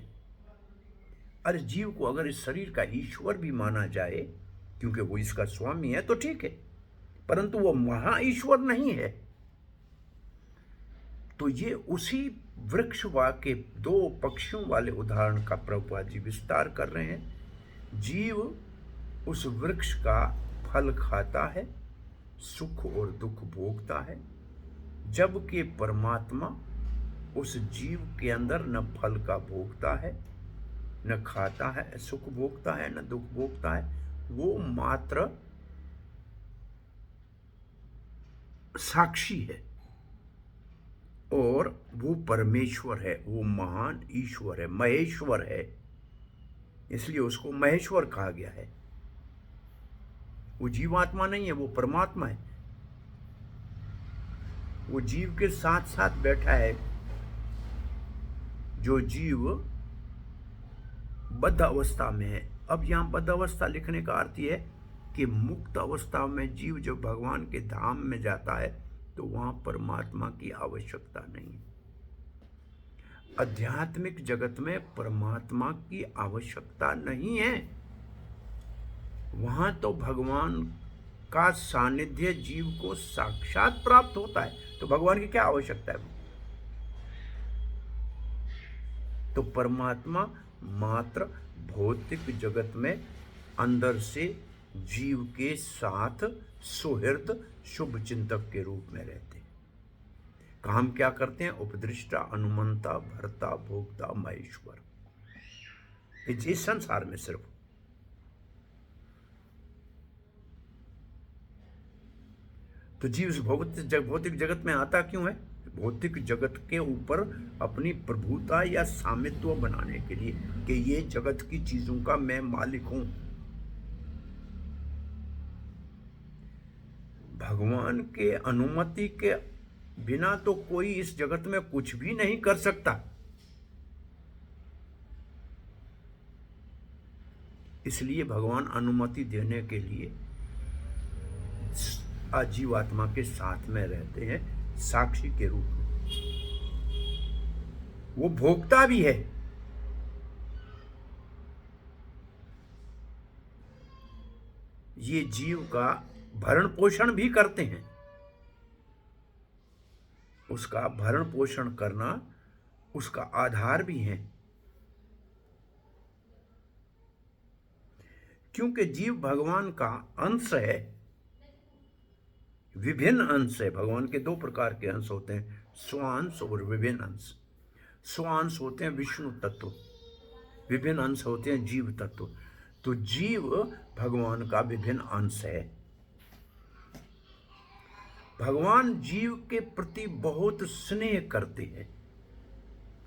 [SPEAKER 1] अरे जीव को अगर इस शरीर का ईश्वर भी माना जाए क्योंकि वो इसका स्वामी है तो ठीक है, परंतु वो महा ईश्वर नहीं है। तो ये उसी वृक्ष के 2 पक्षियों वाले उदाहरण का प्रभुपाद जी विस्तार कर रहे हैं। जीव उस वृक्ष का फल खाता है, सुख और दुख भोगता है, जबकि परमात्मा उस जीव के अंदर न फल का भोगता है, न खाता है, सुख भोगता है, न दुख भोगता है। वो मात्र साक्षी है और वो परमेश्वर है, वो महान ईश्वर है, महेश्वर है, इसलिए उसको महेश्वर कहा गया है। वो जीवात्मा नहीं है, वो परमात्मा है। वो जीव के साथ साथ बैठा है। जो जीव बद्ध अवस्था में है, अब यहां बद्ध अवस्था लिखने का अर्थ यह है कि मुक्त अवस्था में जीव जब भगवान के धाम में जाता है तो वहां परमात्मा की आवश्यकता नहीं। आध्यात्मिक जगत में परमात्मा की आवश्यकता नहीं है, वहां तो भगवान का सानिध्य जीव को साक्षात प्राप्त होता है, तो भगवान की क्या आवश्यकता है? तो परमात्मा मात्र भौतिक जगत में अंदर से जीव के साथ सुहृद शुभ चिंतक के रूप में रहते हैं। काम क्या करते हैं? उपदृष्टा, अनुमंता, भरता, भोक्ता, महेश्वर, इस संसार में सिर्फ। तो जीव इस भौतिक जगत में आता क्यों है? भौतिक जगत के ऊपर अपनी प्रभुता या सामित्व बनाने के लिए कि ये जगत की चीजों का मैं मालिक हूं। भगवान के अनुमति के बिना तो कोई इस जगत में कुछ भी नहीं कर सकता। इसलिए भगवान अनुमति देने के लिए जीवात्मा के साथ में रहते हैं, साक्षी के रूप में। वो भोक्ता भी है। ये जीव का भरण पोषण भी करते हैं। उसका भरण पोषण करना उसका आधार भी है, क्योंकि जीव भगवान का अंश है, विभिन्न अंश है। भगवान के दो प्रकार के अंश होते हैं, स्वांश और विभिन्न अंश। स्वांश होते हैं विष्णु तत्व, विभिन्न अंश होते हैं जीव तत्व। तो जीव भगवान का विभिन्न अंश है। भगवान जीव के प्रति बहुत स्नेह करते हैं,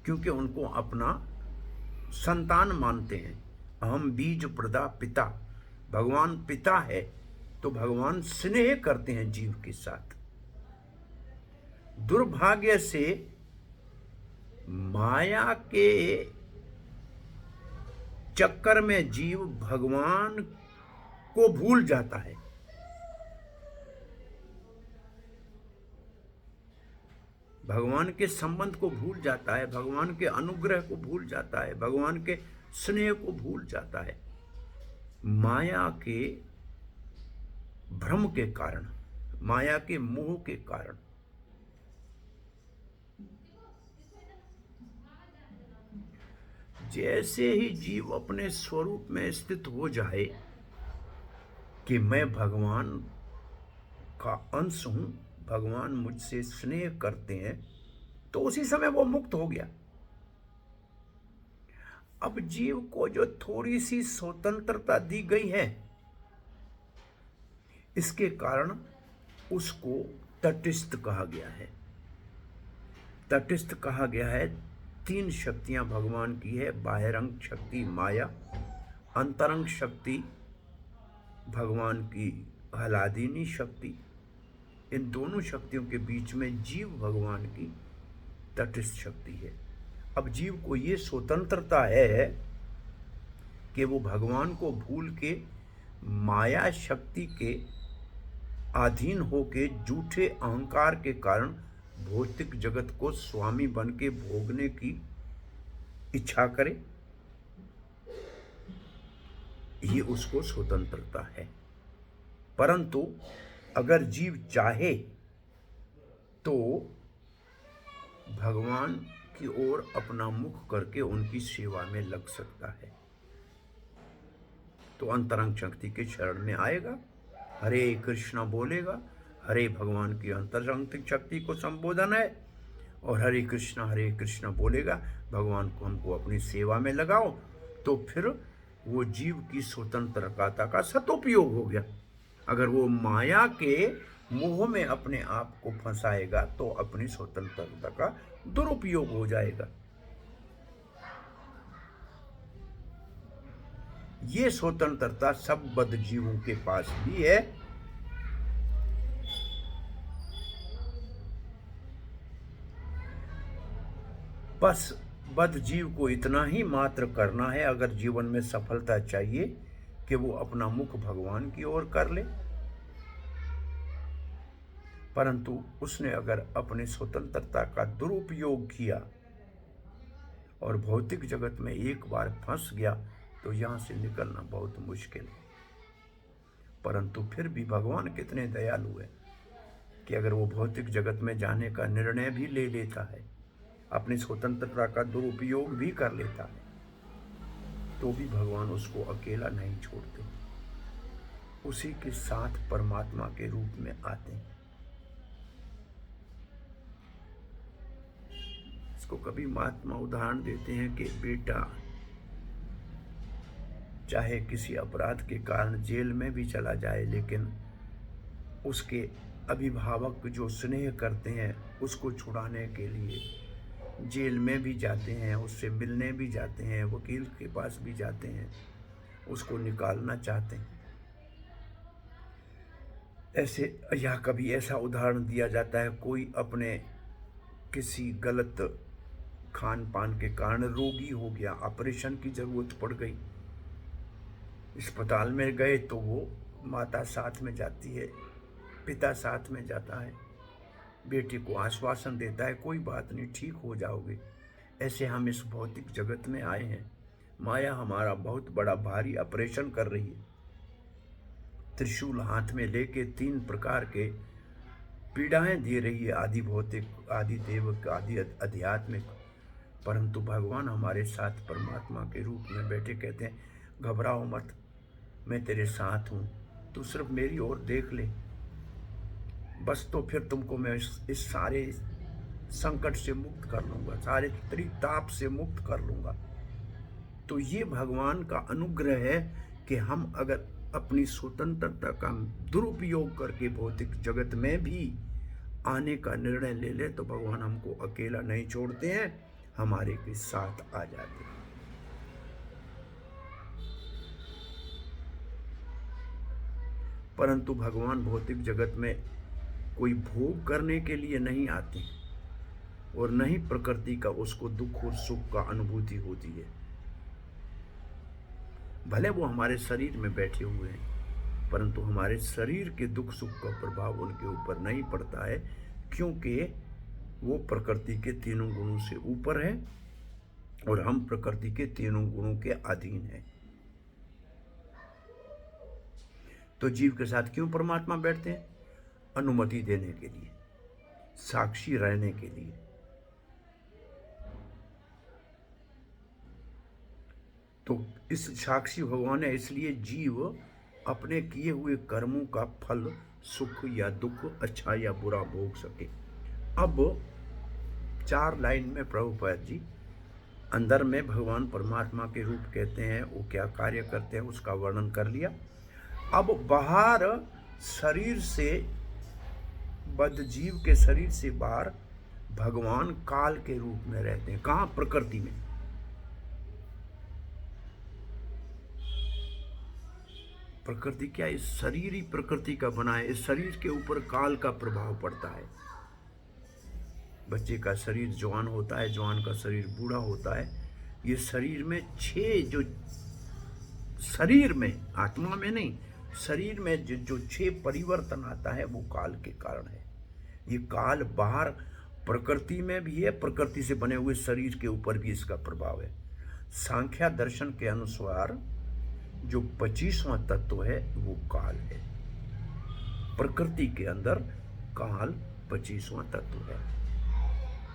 [SPEAKER 1] क्योंकि उनको अपना संतान मानते हैं। अहम बीज प्रदा पिता, भगवान पिता है, तो भगवान स्नेह करते हैं जीव के साथ। दुर्भाग्य से माया के चक्कर में जीव भगवान को भूल जाता है। भगवान के संबंध को भूल जाता है, भगवान के अनुग्रह को भूल जाता है, भगवान के स्नेह को भूल जाता है, माया के भ्रम के कारण, माया के मोह के कारण। जैसे ही जीव अपने स्वरूप में स्थित हो जाए कि मैं भगवान का अंश हूं, भगवान मुझसे स्नेह करते हैं, तो उसी समय वो मुक्त हो गया। अब जीव को जो थोड़ी सी स्वतंत्रता दी गई है, इसके कारण उसको तटस्थ कहा गया है। तटस्थ कहा गया है। तीन शक्तियां भगवान की है, बाह्यरंग शक्ति माया, अंतरंग शक्ति भगवान की हलादिनी शक्ति। इन दोनों शक्तियों के बीच में जीव भगवान की तटस्थ शक्ति है। अब जीव को ये स्वतंत्रता है कि वो भगवान को भूल के माया शक्ति के अधीन होके झूठे अहंकार के कारण भौतिक जगत को स्वामी बन के भोगने की इच्छा करे। ये उसको स्वतंत्रता है। परंतु अगर जीव चाहे तो भगवान की ओर अपना मुख करके उनकी सेवा में लग सकता है। तो अंतरंग शक्ति के शरण में आएगा, हरे कृष्णा बोलेगा, हरे भगवान की अंतरंग शक्ति को संबोधन है, और हरे कृष्णा बोलेगा, भगवान को हमको अपनी सेवा में लगाओ। तो फिर वो जीव की स्वतंत्रता का सदुपयोग हो गया। अगर वो माया के मोह में अपने आप को फंसाएगा तो अपनी स्वतंत्रता का दुरुपयोग हो जाएगा। ये स्वतंत्रता सब बद्ध जीवों के पास भी है। बस बद्ध जीव को इतना ही मात्र करना है, अगर जीवन में सफलता चाहिए, कि वो अपना मुख भगवान की ओर कर ले। परंतु उसने अगर अपने स्वतंत्रता का दुरुपयोग किया और भौतिक जगत में एक बार फंस गया तो यहां से निकलना बहुत मुश्किल है। परंतु फिर भी भगवान कितने दयालु है कि अगर वो भौतिक जगत में जाने का निर्णय भी ले लेता है, अपनी स्वतंत्रता का दुरुपयोग भी कर लेता है, तो भी भगवान उसको अकेला नहीं छोड़ते, उसी के साथ परमात्मा के रूप में आते हैं। इसको कभी महात्मा उदाहरण देते हैं कि बेटा चाहे किसी अपराध के कारण जेल में भी चला जाए, लेकिन उसके अभिभावक जो स्नेह करते हैं उसको छुड़ाने के लिए जेल में भी जाते हैं, उससे मिलने भी जाते हैं, वकील के पास भी जाते हैं, उसको निकालना चाहते हैं। ऐसे या कभी ऐसा उदाहरण दिया जाता है, कोई अपने किसी गलत खान पान के कारण रोगी हो गया, ऑपरेशन की ज़रूरत पड़ गई, अस्पताल में गए तो वो माता साथ में जाती है, पिता साथ में जाता है, बेटे को आश्वासन देता है, कोई बात नहीं, ठीक हो जाओगे। ऐसे हम इस भौतिक जगत में आए हैं, माया हमारा बहुत बड़ा भारी ऑपरेशन कर रही है, त्रिशूल हाथ में लेके 3 प्रकार के पीड़ाएं दे रही है, आदि भौतिक, आदि देवक, आदि आध्यात्मिक। परंतु भगवान हमारे साथ परमात्मा के रूप में बैठे कहते हैं, घबराओ मत, मैं तेरे साथ हूँ, तू सिर्फ मेरी ओर देख ले। बस तो फिर तुमको मैं इस सारे संकट से मुक्त कर लूँगा, सारे त्रिताप से मुक्त कर लूँगा। तो ये भगवान का अनुग्रह है कि हम अगर अपनी स्वतंत्रता का दुरुपयोग करके भौतिक जगत में भी आने का निर्णय ले ले तो भगवान हमको अकेला नहीं छोड़ते हैं, हमारे के साथ आ जाते हैं। परंतु भगवान भौतिक जगत में कोई भोग करने के लिए नहीं आते और न ही प्रकृति का उसको दुख और सुख का अनुभूति होती है। भले वो हमारे शरीर में बैठे हुए हैं, परंतु हमारे शरीर के दुख सुख का प्रभाव उनके ऊपर नहीं पड़ता है, क्योंकि वो प्रकृति के तीनों गुणों से ऊपर है और हम प्रकृति के तीनों गुणों के अधीन हैं। तो जीव के साथ क्यों परमात्मा बैठते हैं? अनुमति देने के लिए, साक्षी रहने के लिए। तो इस साक्षी भगवान है, इसलिए जीव अपने किए हुए कर्मों का फल सुख या दुख, अच्छा या बुरा भोग सके। अब 4 लाइन में प्रभुपाद जी अंदर में भगवान परमात्मा के रूप कहते हैं, वो क्या कार्य करते हैं उसका वर्णन कर लिया। अब बाहर शरीर से, बद्ध जीव के शरीर से बाहर भगवान काल के रूप में रहते हैं। कहाँ? प्रकृति में। प्रकृति क्या? इस शरीर ही प्रकृति का बना है। इस शरीर के ऊपर काल का प्रभाव पड़ता है। बच्चे का शरीर जवान होता है, जवान का शरीर बूढ़ा होता है। ये शरीर में 6 जो शरीर में, आत्मा में नहीं, शरीर में जो 6 परिवर्तन आता है वो काल के कारण है। ये काल बाहर प्रकृति में भी है, प्रकृति से बने हुए शरीर के ऊपर भी इसका प्रभाव है। सांख्या दर्शन के अनुसार जो 25वां तत्व है वो काल है। प्रकृति के अंदर काल 25वां तत्व है।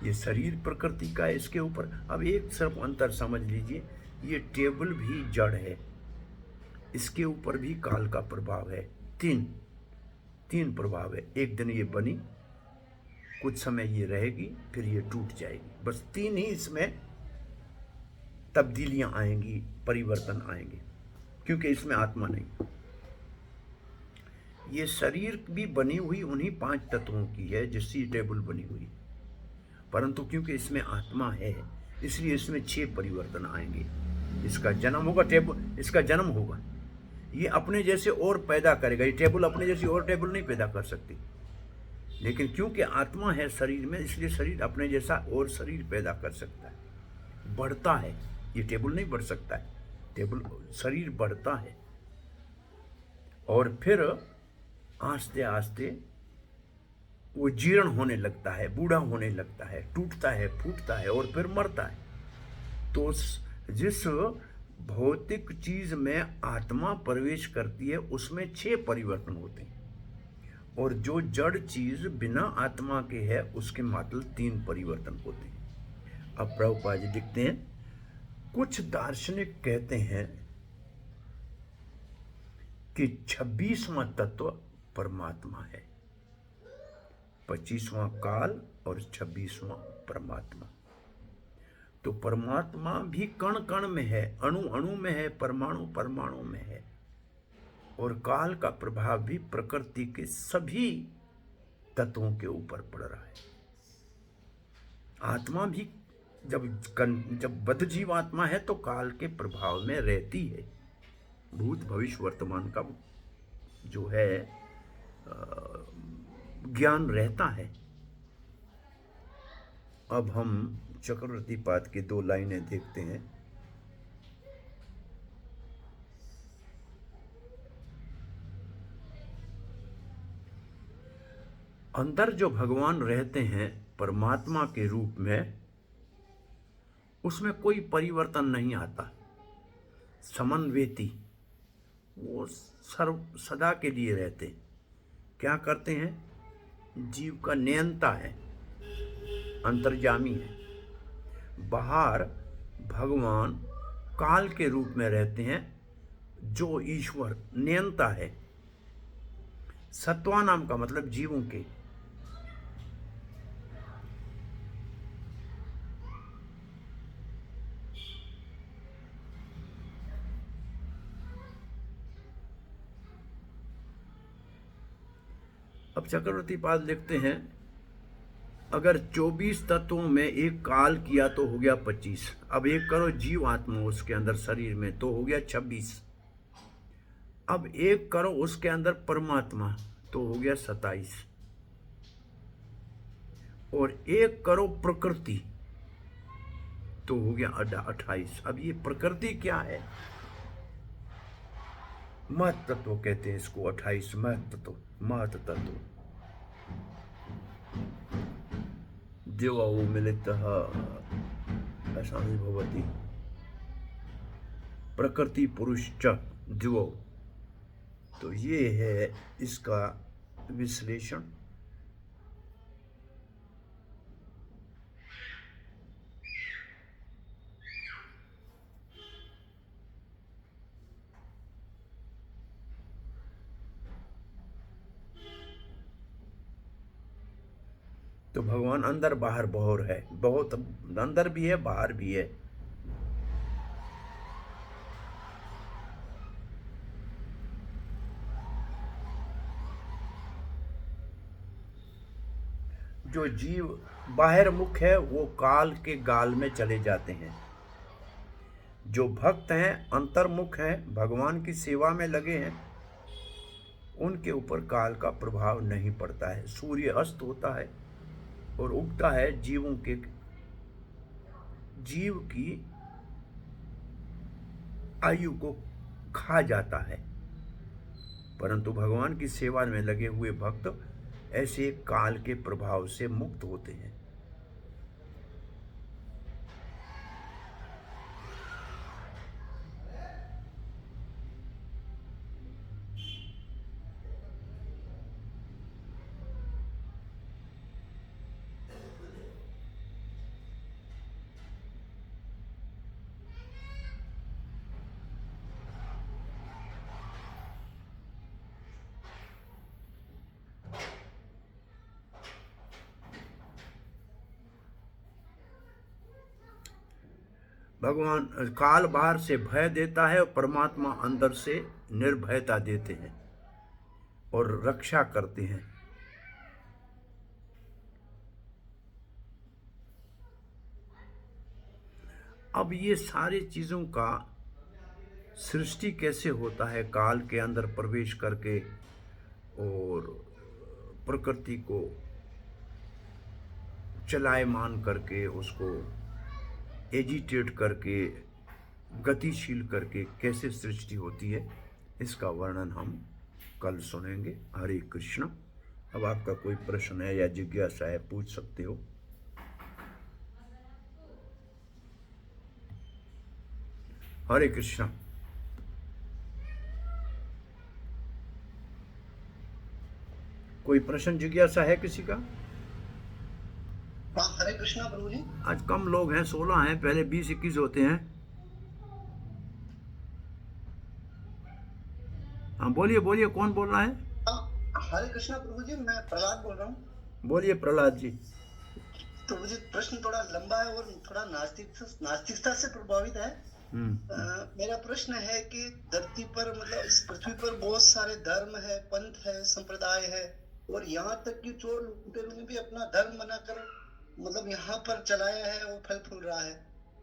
[SPEAKER 1] ये शरीर प्रकृति का है, इसके ऊपर। अब एक सिर्फ अंतर समझ लीजिए, ये टेबल भी जड़ है, इसके ऊपर भी काल का प्रभाव है। तीन प्रभाव है। एक दिन ये बनी, कुछ समय ये रहेगी, फिर ये टूट जाएगी। बस 3 ही इसमें तब्दीलियां आएंगी, परिवर्तन आएंगे, क्योंकि इसमें आत्मा नहीं। ये शरीर भी बनी हुई उन्हीं 5 तत्वों की है जिससे टेबल बनी हुई, परंतु क्योंकि इसमें आत्मा है इसलिए इसमें 6 परिवर्तन आएंगे। इसका जन्म होगा, टेबल इसका जन्म होगा, ये अपने जैसे और पैदा करेगा। ये टेबल अपने जैसी और टेबल नहीं पैदा कर सकती, लेकिन क्योंकि आत्मा है शरीर में इसलिए शरीर अपने जैसा और शरीर पैदा कर सकता है, बढ़ता है। ये टेबल नहीं बढ़ सकता है, टेबल शरीर बढ़ता है और फिर आस्ते आस्ते वो जीर्ण होने लगता है, बूढ़ा होने लगता है, टूटता है, फूटता है और फिर मरता है। तो जिस भौतिक चीज में आत्मा प्रवेश करती है उसमें 6 परिवर्तन होते हैं, और जो जड़ चीज बिना आत्मा के है उसके मात्र 3 परिवर्तन होते हैं। अब प्रभुपाद जी लिखते हैं, कुछ दार्शनिक कहते हैं कि 26वां तत्व परमात्मा है, 25वां काल और 26वां परमात्मा। तो परमात्मा भी कण कण में है, अणु अणु में है, परमाणु परमाणु में है, और काल का प्रभाव भी प्रकृति के सभी तत्वों के ऊपर पड़ रहा है। आत्मा भी जब बद्ध जीव आत्मा है तो काल के प्रभाव में रहती है। भूत भविष्य वर्तमान का जो है ज्ञान रहता है। अब हम चक्रवर्ती पाद की 2 लाइनें देखते हैं। अंदर जो भगवान रहते हैं परमात्मा के रूप में, उसमें कोई परिवर्तन नहीं आता। समन्वेती, वो सदा के लिए रहते। क्या करते हैं? जीव का नियंता है, अंतर्यामी है। बाहर भगवान काल के रूप में रहते हैं, जो ईश्वर नियंता है। सत्वा नाम का मतलब जीवों के, अब चक्रवर्ती पाद लिखते हैं, अगर 24 तत्वों में एक काल किया तो हो गया 25। अब एक करो जीव आत्मा उसके अंदर शरीर में तो हो गया 26। अब एक करो उसके अंदर परमात्मा तो हो गया 27। और एक करो प्रकृति तो हो गया 28। अब ये प्रकृति क्या है? महत तत्व कहते हैं इसको। 28 महत तत्व। देवौ मिलितः ऐसा नहीं भवति, प्रकृति पुरुष च दिवौ। तो ये है इसका विश्लेषण। तो भगवान अंदर बाहर बहुत है, बहुत अंदर भी है बाहर भी है। जो जीव बाहर मुख है वो काल के गाल में चले जाते हैं। जो भक्त हैं अंतर्मुख हैं, भगवान की सेवा में लगे हैं, उनके ऊपर काल का प्रभाव नहीं पड़ता है। सूर्य अस्त होता है और उगता है, जीव की आयु को खा जाता है। परंतु भगवान की सेवा में लगे हुए भक्त ऐसे काल के प्रभाव से मुक्त होते हैं। भगवान काल बाहर से भय देता है और परमात्मा अंदर से निर्भयता देते हैं और रक्षा करते हैं। अब ये सारी चीज़ों का सृष्टि कैसे होता है? काल के अंदर प्रवेश करके और प्रकृति को चलायमान करके, उसको एजिटेट करके, गतिशील करके कैसे सृष्टि होती है, इसका वर्णन हम कल सुनेंगे। हरे कृष्ण। अब आपका कोई प्रश्न है या जिज्ञासा है, पूछ सकते हो। हरे कृष्ण। कोई प्रश्न जिज्ञासा है किसी का?
[SPEAKER 2] हाँ, हरे कृष्णा प्रभु जी।
[SPEAKER 1] आज कम लोग हैं, 16 हैं, पहले 20-21 होते हैं। हाँ बोलिए बोलिए, कौन बोल रहा है?
[SPEAKER 2] हरे कृष्णा प्रभु जी, मैं प्रहलाद बोल रहा हूँ।
[SPEAKER 1] बोलिए प्रहलाद जी।
[SPEAKER 2] तो मुझे प्रश्न थोड़ा लंबा है और थोड़ा नास्तिकता से प्रभावित है। मेरा प्रश्न है कि धरती पर, मतलब इस पृथ्वी पर बहुत सारे धर्म है, पंथ है, संप्रदाय है, और यहाँ तक कि चोर लुटेरों ने भी अपना धर्म बनाकर मतलब यहाँ पर चलाया है और फल फूल रहा है।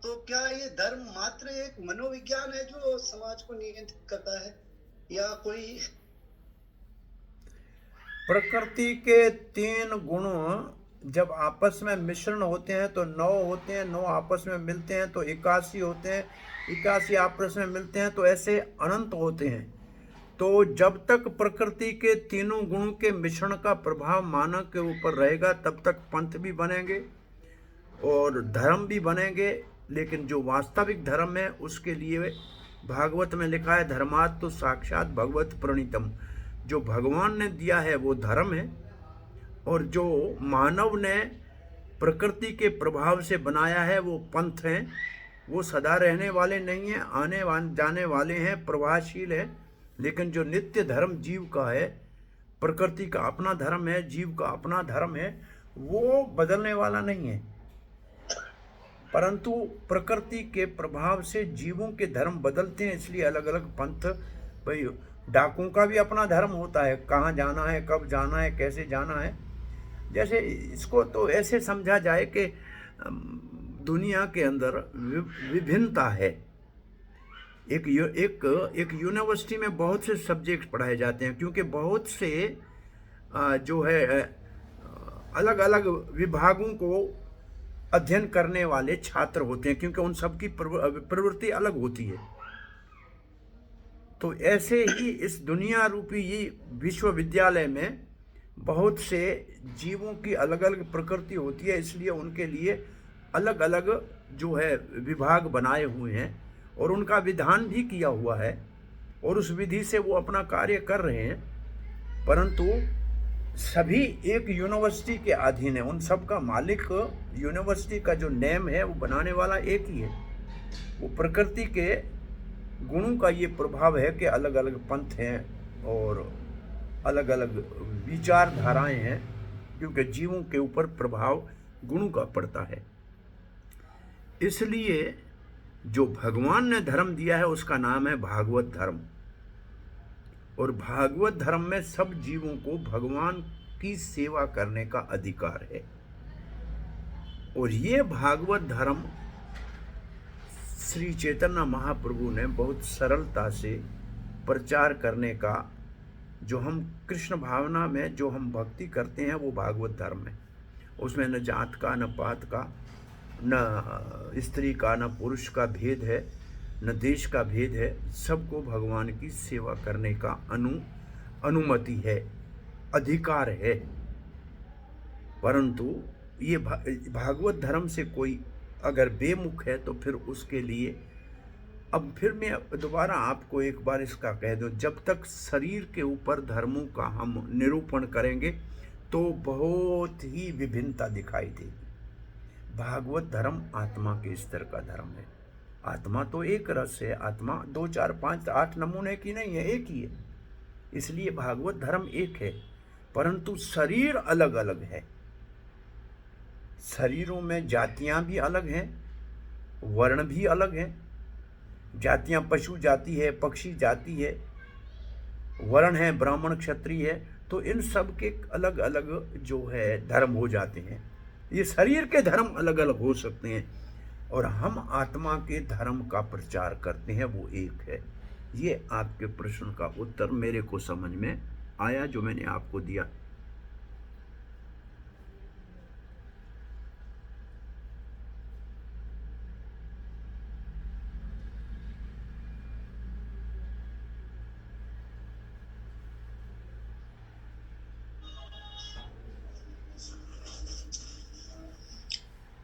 [SPEAKER 2] तो क्या ये धर्म मात्र एक मनोविज्ञान है जो समाज को नियंत्रित करता है, या कोई?
[SPEAKER 1] प्रकृति के 3 गुण जब आपस में मिश्रण होते हैं तो 9 होते हैं, 9 आपस में मिलते हैं तो 81 होते हैं, 81 आपस में मिलते हैं तो ऐसे अनंत होते हैं। तो जब तक प्रकृति के तीनों गुणों के मिश्रण का प्रभाव मानव के ऊपर रहेगा तब तक पंथ भी बनेंगे और धर्म भी बनेंगे। लेकिन जो वास्तविक धर्म है उसके लिए भागवत में लिखा है, धर्मात् तो साक्षात भगवत प्रणीतम। जो भगवान ने दिया है वो धर्म है, और जो मानव ने प्रकृति के प्रभाव से बनाया है वो पंथ हैं। वो सदा रहने वाले नहीं हैं, आने जाने वाले हैं, प्रवाहशील है। लेकिन जो नित्य धर्म जीव का है, प्रकृति का अपना धर्म है, जीव का अपना धर्म है, वो बदलने वाला नहीं है। परंतु प्रकृति के प्रभाव से जीवों के धर्म बदलते हैं, इसलिए अलग अलग पंथ। भाई डाकुओं का भी अपना धर्म होता है, कहाँ जाना है, कब जाना है, कैसे जाना है। जैसे इसको तो ऐसे समझा जाए कि दुनिया के अंदर विभिन्नता है। एक यूनिवर्सिटी में बहुत से सब्जेक्ट पढ़ाए जाते हैं, क्योंकि बहुत से जो है अलग अलग विभागों को अध्ययन करने वाले छात्र होते हैं, क्योंकि उन सबकी प्रवृत्ति अलग होती है। तो ऐसे ही इस दुनिया रूपी ये विश्वविद्यालय में बहुत से जीवों की अलग अलग प्रकृति होती है, इसलिए उनके लिए अलग अलग जो है विभाग बनाए हुए हैं और उनका विधान भी किया हुआ है और उस विधि से वो अपना कार्य कर रहे हैं। परंतु सभी एक यूनिवर्सिटी के अधीन है, उन सब का मालिक यूनिवर्सिटी का जो नेम है वो बनाने वाला एक ही है। वो प्रकृति के गुणों का ये प्रभाव है कि अलग अलग पंथ हैं और अलग अलग विचारधाराएं हैं, क्योंकि जीवों के ऊपर प्रभाव गुणों का पड़ता है। इसलिए जो भगवान ने धर्म दिया है उसका नाम है भागवत धर्म। और भागवत धर्म में सब जीवों को भगवान की सेवा करने का अधिकार है। और ये भागवत धर्म श्री चैतन्य महाप्रभु ने बहुत सरलता से प्रचार करने का, जो हम कृष्ण भावना में जो हम भक्ति करते हैं वो भागवत धर्म है। उसमें न जात का, न पात का, न स्त्री का, न पुरुष का भेद है, न देश का भेद है। सबको भगवान की सेवा करने का अनुमति है, अधिकार है। परंतु ये भागवत धर्म से कोई अगर बेमुख है तो फिर उसके लिए, अब फिर मैं दोबारा आपको एक बार इसका कह दूं, जब तक शरीर के ऊपर धर्मों का हम निरूपण करेंगे तो बहुत ही विभिन्नता दिखाई देगी। भागवत धर्म आत्मा के स्तर का धर्म है। आत्मा तो एक रस है, आत्मा 2, 4, 5, 8 नमूने की नहीं है, एक ही है। इसलिए भागवत धर्म एक है, परंतु शरीर अलग अलग है। शरीरों में जातियां भी अलग हैं, वर्ण भी अलग हैं। जातियां पशु जाति है, पक्षी जाति है, वर्ण है ब्राह्मण क्षत्रिय है। तो इन सब के अलग अलग जो है धर्म हो जाते हैं। ये शरीर के धर्म अलग अलग हो सकते हैं और हम आत्मा के धर्म का प्रचार करते हैं, वो एक है। ये आपके प्रश्न का उत्तर मेरे को समझ में आया जो मैंने आपको दिया।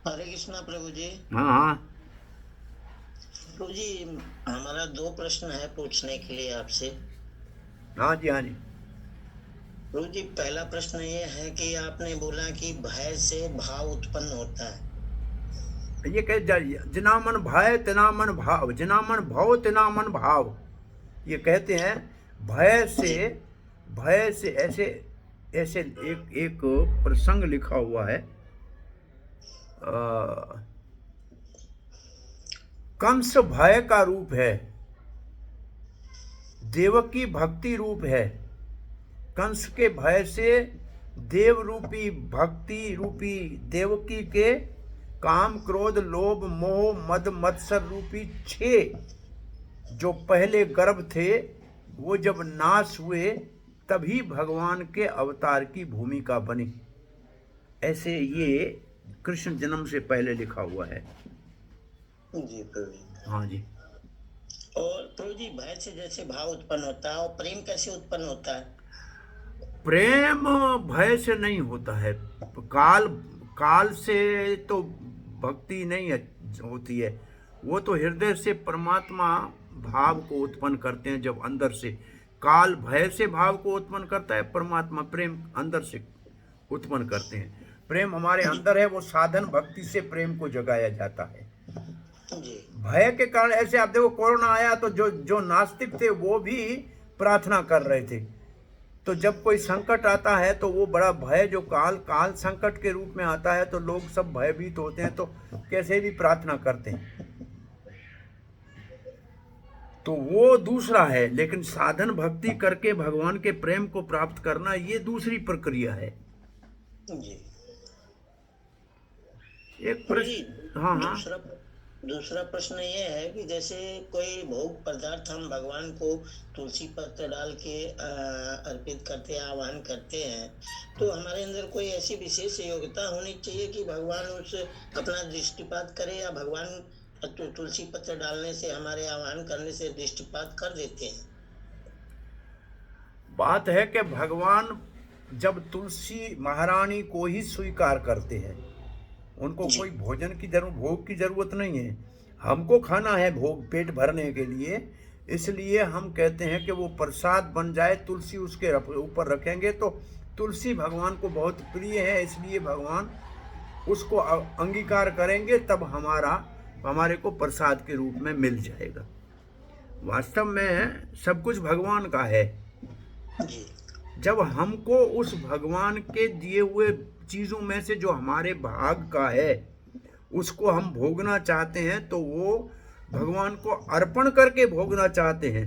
[SPEAKER 2] हरे कृष्णा प्रभु जी।
[SPEAKER 1] हाँ हाँ
[SPEAKER 2] प्रभु जी, हमारा 2 प्रश्न है पूछने के लिए आपसे।
[SPEAKER 1] हाँ जी, हाँ जी।
[SPEAKER 2] प्रभु जी, पहला प्रश्न ये है कि आपने बोला कि भय से भाव उत्पन्न होता है।
[SPEAKER 1] ये कह जिना मन भय तिना मन भाव, जिना मन भव तिना मन भाव। ये कहते हैं भय से ऐसे एक प्रसंग लिखा हुआ है। कंस भय का रूप है, देवकी भक्ति रूप है। कंस के भय से देव रूपी भक्ति रूपी देवकी के काम क्रोध लोभ मोह मद मत्सर रूपी 6 जो पहले गर्भ थे वो जब नाश हुए तभी भगवान के अवतार की भूमिका बनी। ऐसे ये कृष्ण जन्म से पहले लिखा हुआ है।
[SPEAKER 2] जी प्रभु जी।
[SPEAKER 1] हाँ जी।
[SPEAKER 2] और प्रभु जी, भय से जैसे भाव उत्पन्न होता है, और प्रेम कैसे उत्पन्न होता है?
[SPEAKER 1] प्रेम भय से नहीं होता है। काल से तो भक्ति नहीं होती है, वो तो हृदय से परमात्मा भाव को उत्पन्न करते हैं। जब अंदर से काल भय से भाव को उत्पन्न करता है, परमात्मा प्रेम अंदर से उत्पन्न करते हैं। प्रेम हमारे अंदर है, वो साधन भक्ति से प्रेम को जगाया जाता है। भय के कारण ऐसे आप देखो, कोरोना आया तो जो नास्तिक थे वो भी प्रार्थना कर रहे थे। तो जब कोई संकट आता है तो वो बड़ा भय जो काल संकट के रूप में आता है तो लोग सब भयभीत होते हैं, तो कैसे भी प्रार्थना करते हैं। तो वो दूसरा है, लेकिन साधन भक्ति करके भगवान के प्रेम को प्राप्त करना ये दूसरी प्रक्रिया है।
[SPEAKER 2] जी
[SPEAKER 1] एक
[SPEAKER 2] गुरु जी,
[SPEAKER 1] प्रश्न, हाँ हाँ,
[SPEAKER 2] दूसरा दूसरा प्रश्न ये है कि जैसे कोई भोग पदार्थ हम भगवान को तुलसी पत्र डाल के अर्पित करते हैं, आह्वान करते हैं, तो हमारे अंदर कोई ऐसी विशेष योग्यता होनी चाहिए कि भगवान उस अपना दृष्टिपात करे, या भगवान तुलसी पत्र डालने से, हमारे आह्वान करने से दृष्टिपात कर देते हैं?
[SPEAKER 1] बात है कि भगवान जब तुलसी महारानी को ही स्वीकार करते हैं, उनको
[SPEAKER 2] जी
[SPEAKER 1] कोई भोजन की भोग की जरूरत नहीं है। हमको खाना है भोग पेट भरने के लिए, इसलिए हम कहते हैं कि वो प्रसाद बन जाए, तुलसी उसके ऊपर रखेंगे तो तुलसी भगवान को बहुत प्रिय है, इसलिए भगवान उसको अंगीकार करेंगे, तब हमारे को प्रसाद के रूप में मिल जाएगा। वास्तव में सब कुछ भगवान का है।
[SPEAKER 2] जी
[SPEAKER 1] जब हमको उस भगवान के दिए हुए चीज़ों में से जो हमारे भाग का है उसको हम भोगना चाहते हैं, तो वो भगवान को अर्पण करके भोगना चाहते हैं।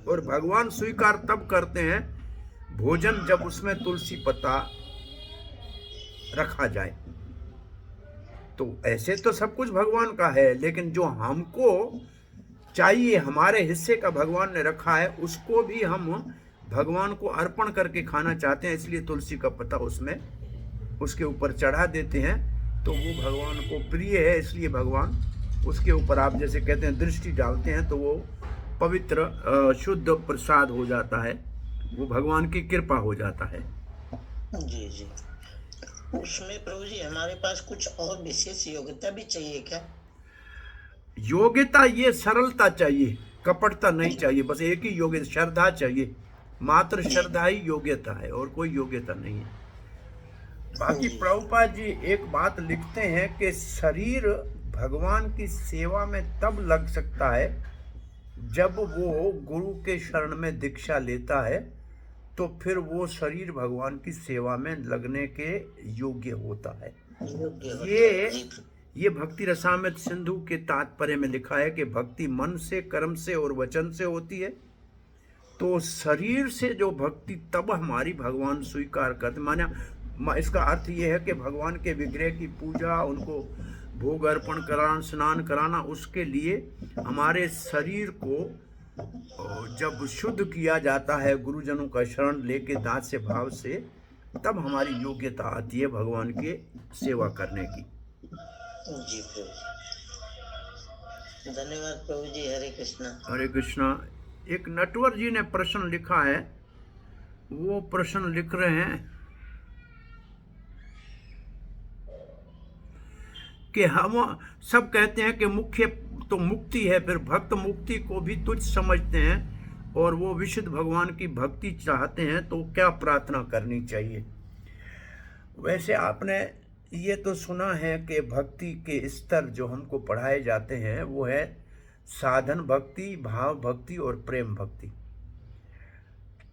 [SPEAKER 1] और भगवान स्वीकार तब करते हैं भोजन जब उसमें तुलसी पत्ता रखा जाए। तो ऐसे तो सब कुछ भगवान का है, लेकिन जो हमको चाहिए, हमारे हिस्से का भगवान ने रखा है, उसको भी हम भगवान को अर्पण करके खाना चाहते हैं, इसलिए तुलसी का पत्ता उसमें उसके ऊपर चढ़ा देते हैं। तो वो भगवान को प्रिय है, इसलिए भगवान उसके ऊपर, आप जैसे कहते हैं, दृष्टि डालते हैं तो वो पवित्र शुद्ध प्रसाद हो जाता है, वो भगवान की कृपा हो जाता है।
[SPEAKER 2] जी जी उसमें प्रभु जी हमारे पास कुछ और विशेष योग्यता भी चाहिए क्या?
[SPEAKER 1] योग्यता ये सरलता चाहिए, कपटता नहीं चाहिए, बस एक ही योग्यता, श्रद्धा चाहिए। मात्र श्रद्धा ही योग्यता है, और कोई योग्यता नहीं है। बाकी प्रभुपाद जी एक बात लिखते हैं कि शरीर भगवान की सेवा में तब लग सकता है जब वो गुरु के शरण में दीक्षा लेता है, तो फिर वो शरीर भगवान की सेवा में लगने के योग्य होता है। ये भक्ति रसामृत सिंधु के तात्पर्य में लिखा है कि भक्ति मन से, कर्म से और वचन से होती है। तो शरीर से जो भक्ति तब हमारी भगवान स्वीकार करते, माना इसका अर्थ ये है कि भगवान के विग्रह की पूजा, उनको भोग अर्पण कराना, स्नान कराना, उसके लिए हमारे शरीर को जब शुद्ध किया जाता है गुरुजनों का शरण लेके दास से भाव से, तब हमारी योग्यता आती है भगवान के सेवा करने की।
[SPEAKER 2] जी प्रभु, धन्यवाद प्रभु जी। हरे कृष्णा।
[SPEAKER 1] हरे कृष्णा। एक नटवर जी ने प्रश्न लिखा है, वो प्रश्न लिख रहे हैं कि हम सब कहते हैं कि मुख्य तो मुक्ति है, फिर भक्त मुक्ति को भी तुच्छ समझते हैं और वो विशुद्ध भगवान की भक्ति चाहते हैं, तो क्या प्रार्थना करनी चाहिए? वैसे आपने ये तो सुना है कि भक्ति के स्तर जो हमको पढ़ाए जाते हैं वो है साधन भक्ति, भाव भक्ति और प्रेम भक्ति।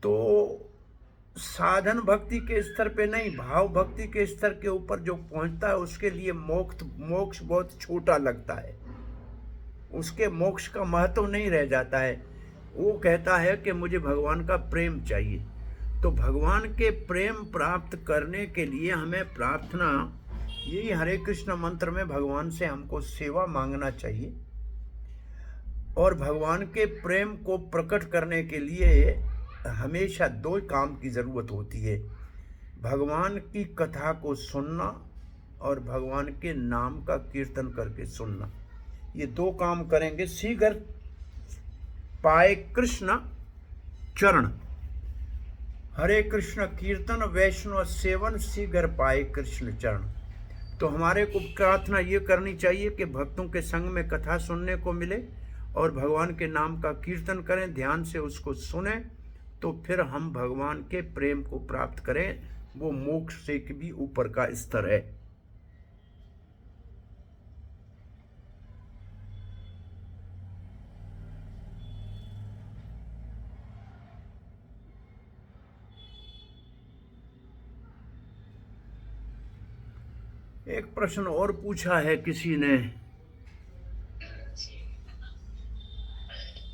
[SPEAKER 1] तो साधन भक्ति के स्तर पे नहीं, भाव भक्ति के स्तर के ऊपर जो पहुंचता है उसके लिए मोक्ष बहुत छोटा लगता है, उसके मोक्ष का महत्व नहीं रह जाता है। वो कहता है कि मुझे भगवान का प्रेम चाहिए। तो भगवान के प्रेम प्राप्त करने के लिए हमें प्रार्थना, यही हरे कृष्ण मंत्र में भगवान से हमको सेवा मांगना चाहिए। और भगवान के प्रेम को प्रकट करने के लिए हमेशा दो काम की ज़रूरत होती है, भगवान की कथा को सुनना और भगवान के नाम का कीर्तन करके सुनना। ये दो काम करेंगे, शीघ्र पाए कृष्ण चरण। हरे कृष्ण कीर्तन वैष्णव सेवन, शीघ्र पाए कृष्ण चरण। तो हमारे को प्रार्थना ये करनी चाहिए कि भक्तों के संग में कथा सुनने को मिले और भगवान के नाम का कीर्तन करें, ध्यान से उसको सुने, तो फिर हम भगवान के प्रेम को प्राप्त करें। वो मोक्ष से भी ऊपर का स्तर है। एक प्रश्न और पूछा है किसी ने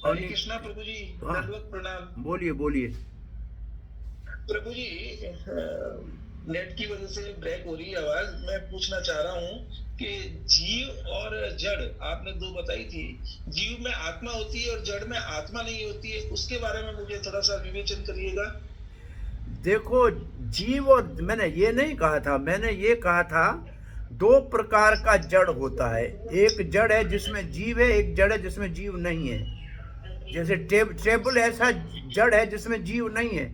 [SPEAKER 2] हरे कृष्णा प्रभु जी,
[SPEAKER 1] हाँ,
[SPEAKER 2] दंडवत प्रणाम।
[SPEAKER 1] बोलिए बोलिए।
[SPEAKER 2] प्रभु जी, नेट की वजह से ब्रेक हो रही है आवाज। मैं पूछना चाह रहा हूँ कि जीव और जड़ आपने दो बताई थी। जीव में आत्मा होती है और जड़ में आत्मा नहीं होती है, उसके बारे में मुझे थोड़ा सा विवेचन करिएगा।
[SPEAKER 1] देखो, जीव और, मैंने ये नहीं कहा था, मैंने ये कहा था दो प्रकार का जड़ होता है। एक जड़ है जिसमें जीव है, एक जड़ है जिसमें जीव नहीं है। जैसे टेबल ऐसा जड़ है जिसमें जीव नहीं है,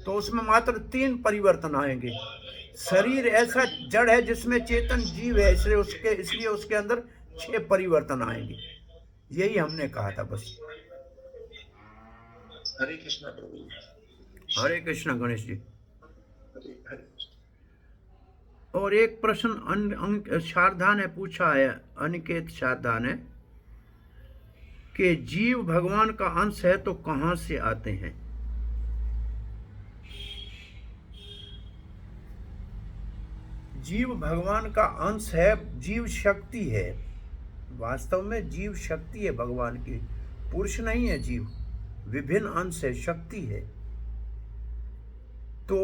[SPEAKER 1] तो उसमें मात्र 3 परिवर्तन आएंगे। शरीर ऐसा जड़ है जिसमें चेतन जीव है, इसलिए उसके अंदर 6 परिवर्तन आएंगे। यही हमने कहा था बस।
[SPEAKER 2] हरे कृष्णा प्रभु जी।
[SPEAKER 1] हरे कृष्णा गणेश जी।
[SPEAKER 2] हरे हरे
[SPEAKER 1] और एक प्रश्न शारदा ने पूछा है, अनिकेत शारदा ने, कि जीव भगवान का अंश है तो कहां से आते हैं? जीव भगवान का अंश है, जीव शक्ति है। वास्तव में जीव शक्ति है भगवान की, पुरुष नहीं है जीव, विभिन्न अंश है, शक्ति है। तो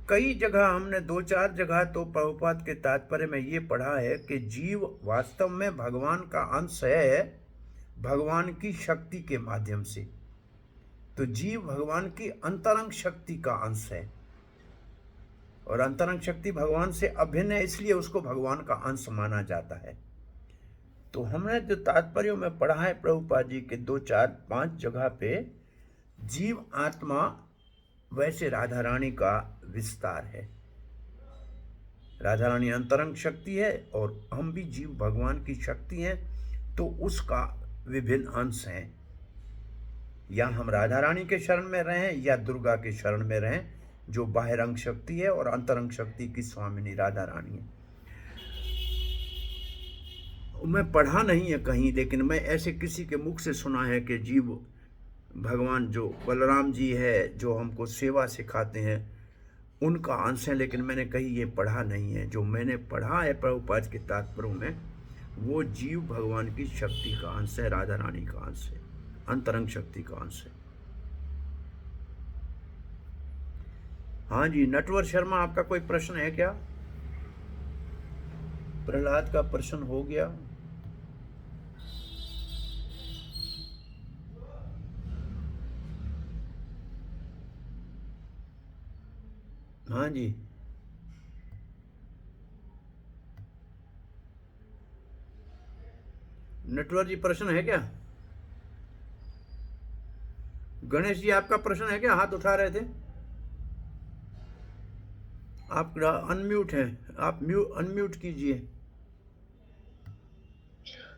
[SPEAKER 1] कई जगह हमने 2-4 जगह तो प्रभुपाद के तात्पर्य में ये पढ़ा है कि जीव वास्तव में भगवान का अंश है, भगवान की शक्ति के माध्यम से। तो जीव भगवान की अंतरंग शक्ति का अंश है, और अंतरंग शक्ति भगवान से अभिन्न है, इसलिए उसको भगवान का अंश माना जाता है। तो हमने जो तात्पर्यों में पढ़ा है प्रभुपाद जी के 2-4-5 जगह पे, जीव आत्मा वैसे राधा रानी का विस्तार है। राधा रानी अंतरंग शक्ति है और हम भी जीव भगवान की शक्ति हैं, तो उसका विभिन्न अंश हैं। या हम राधा रानी के शरण में रहें या दुर्गा के शरण में रहें, जो बाह्यरंग शक्ति है और अंतरंग शक्ति की स्वामिनी राधा रानी है। मैं पढ़ा नहीं है कहीं, लेकिन मैं ऐसे किसी के मुख से सुना है कि जीव भगवान जो बलराम जी है, जो हमको सेवा सिखाते हैं, उनका अंश है। लेकिन मैंने कहीं ये पढ़ा नहीं है। जो मैंने पढ़ा है प्रभुपाद के तात्पर्यों में, वो जीव भगवान की शक्ति का अंश है, राधा रानी का अंश है, अंतरंग शक्ति का अंश है। हाँ जी, नटवर शर्मा, आपका कोई प्रश्न है क्या? प्रहलाद का प्रश्न हो गया। हाँ जी, नटवर जी, प्रश्न है क्या? गणेश जी, आपका प्रश्न है क्या? हाथ उठा रहे थे, आप अनम्यूट हैं, आप अनम्यूट कीजिए।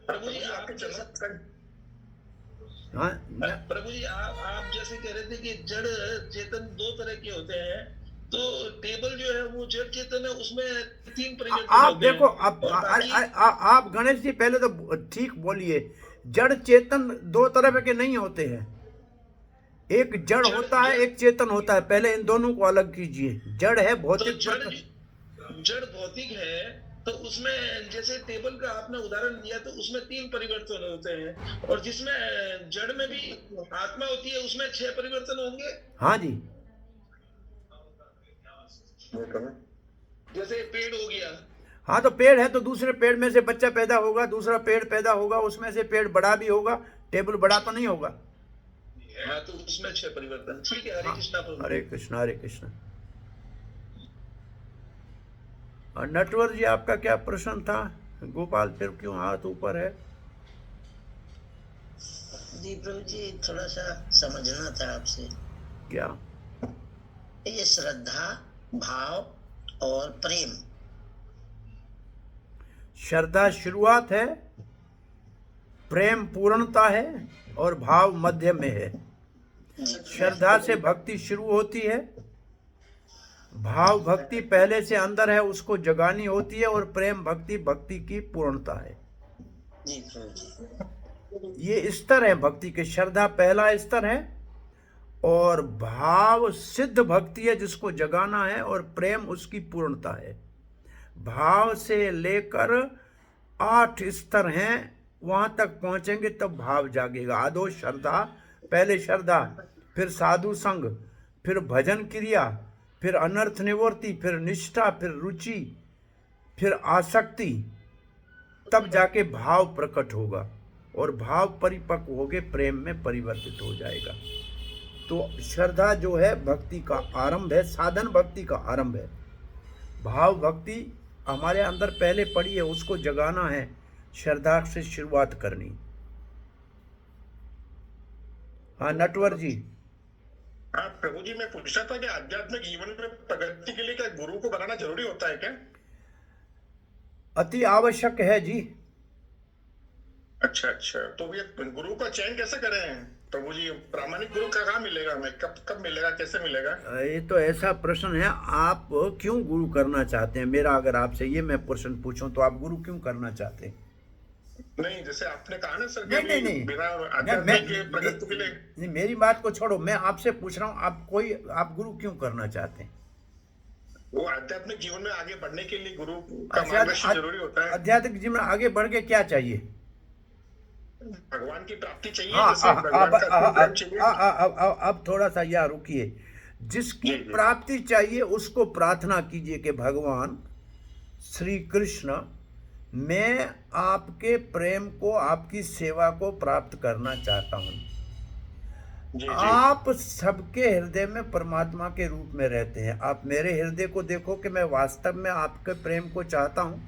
[SPEAKER 2] प्रभु जी, आप
[SPEAKER 1] हाँ,
[SPEAKER 2] प्रभु जी, आप जैसे कह रहे थे कि जड़ चेतन दो तरह के होते हैं, तो टेबल जो है वो जड़ चेतन है, उसमें 3 परिवर्तन
[SPEAKER 1] आप
[SPEAKER 2] होते हैं।
[SPEAKER 1] देखो,
[SPEAKER 2] और बाकी
[SPEAKER 1] आप गणेश जी पहले तो ठीक बोलिए। जड़ चेतन 2 तरह के नहीं होते हैं, एक जड़ होता है, एक चेतन होता है। पहले इन दोनों को अलग कीजिए। जड़ है
[SPEAKER 2] तो
[SPEAKER 1] भौतिक
[SPEAKER 2] जड़ भौतिक है, तो उसमें जैसे टेबल का आपने उदाहरण दिया, तो उसमें 3 परिवर्तन होते हैं, और जिसमें जड़ में भी आत्मा होती है उसमें 6 परिवर्तन होंगे।
[SPEAKER 1] हाँ जी,
[SPEAKER 2] जैसे पेड़ हो गया,
[SPEAKER 1] हाँ, तो पेड़ है तो दूसरे पेड़ में से बच्चा पैदा होगा, दूसरा पेड़ पैदा होगा, उसमें से पेड़ बड़ा भी होगा, टेबल बड़ा तो नहीं होगा।
[SPEAKER 2] हाँ, तो उसमें 6 परिवर्तन। ठीक है, हरे कृष्णा प्रभु।
[SPEAKER 1] हरे कृष्णा, हरे कृष्णा। और नटवर जी, आपका क्या प्रश्न था? गोपाल फिर क्यों हाथ ऊपर है?
[SPEAKER 3] जी प्रभु जी, थोड़ा सा समझना था आपसे।
[SPEAKER 1] क्या?
[SPEAKER 3] ये श्रद्धा, भाव और प्रेम।
[SPEAKER 1] श्रद्धा शुरुआत है, प्रेम पूर्णता है, और भाव मध्य में है। श्रद्धा से भक्ति शुरू होती है, भाव भक्ति पहले से अंदर है, उसको जगानी होती है, और प्रेम भक्ति की पूर्णता है।
[SPEAKER 3] जी प्रभु जी।
[SPEAKER 1] ये स्तर है भक्ति के। श्रद्धा पहला स्तर है, और भाव सिद्ध भक्ति है जिसको जगाना है, और प्रेम उसकी पूर्णता है। भाव से लेकर 8 स्तर हैं, वहां तक पहुंचेंगे तब भाव जागेगा। आदो श्रद्धा, पहले श्रद्धा, फिर साधु संग, फिर भजन क्रिया, फिर अनर्थ निवृत्ति, फिर निष्ठा, फिर रुचि, फिर आसक्ति, तब जाके भाव प्रकट होगा और भाव परिपक्व होके प्रेम में परिवर्तित हो जाएगा। तो श्रद्धा जो है भक्ति का आरंभ है, साधन भक्ति का आरंभ है। भाव भक्ति हमारे अंदर पहले पड़ी है, उसको जगाना है, श्रद्धा से शुरुआत करनी। हाँ नटवर जी।
[SPEAKER 4] हाँ प्रभु जी, मैं पूछ रहा था कि आध्यात्मिक जीवन में प्रगति के लिए क्या गुरु को बनाना जरूरी होता है क्या?
[SPEAKER 1] अति आवश्यक है जी।
[SPEAKER 4] अच्छा अच्छा, तो ये गुरु का चयन कैसे करें प्रभु जी? प्रामाणिक गुरु का कहाँ मिलेगा हमें? कब मिलेगा, कैसे मिलेगा?
[SPEAKER 1] ये तो ऐसा प्रश्न है, आप क्यों गुरु करना चाहते हैं? मेरा अगर आपसे ये मैं प्रश्न पूछूं तो आप गुरु क्यों करना चाहते हैं?
[SPEAKER 4] नहीं, जैसे आपने कहा ना सर,
[SPEAKER 1] नहीं,
[SPEAKER 4] बिना आध्यात्मिक प्रगति के लिए।
[SPEAKER 1] नहीं, मेरी बात को छोड़ो, मैं आपसे पूछ रहा हूँ आप गुरु क्यों करना चाहते हैं?
[SPEAKER 4] वो आध्यात्मिक जीवन में आगे बढ़ने के लिए गुरु का मार्गदर्शन जरूरी होता है।
[SPEAKER 1] आध्यात्मिक जीवन में आगे बढ़ के क्या चाहिए?
[SPEAKER 4] भगवान की प्राप्ति चाहिए।
[SPEAKER 1] अब थोड़ा सा यहाँ रुकिए। जिसकी प्राप्ति चाहिए उसको प्रार्थना कीजिए कि भगवान श्री कृष्ण, मैं आपके प्रेम को, आपकी सेवा को प्राप्त करना चाहता हूँ। आप सबके हृदय में परमात्मा के रूप में रहते हैं। आप मेरे हृदय को देखो कि मैं वास्तव में आपके प्रेम को चाहता हूँ,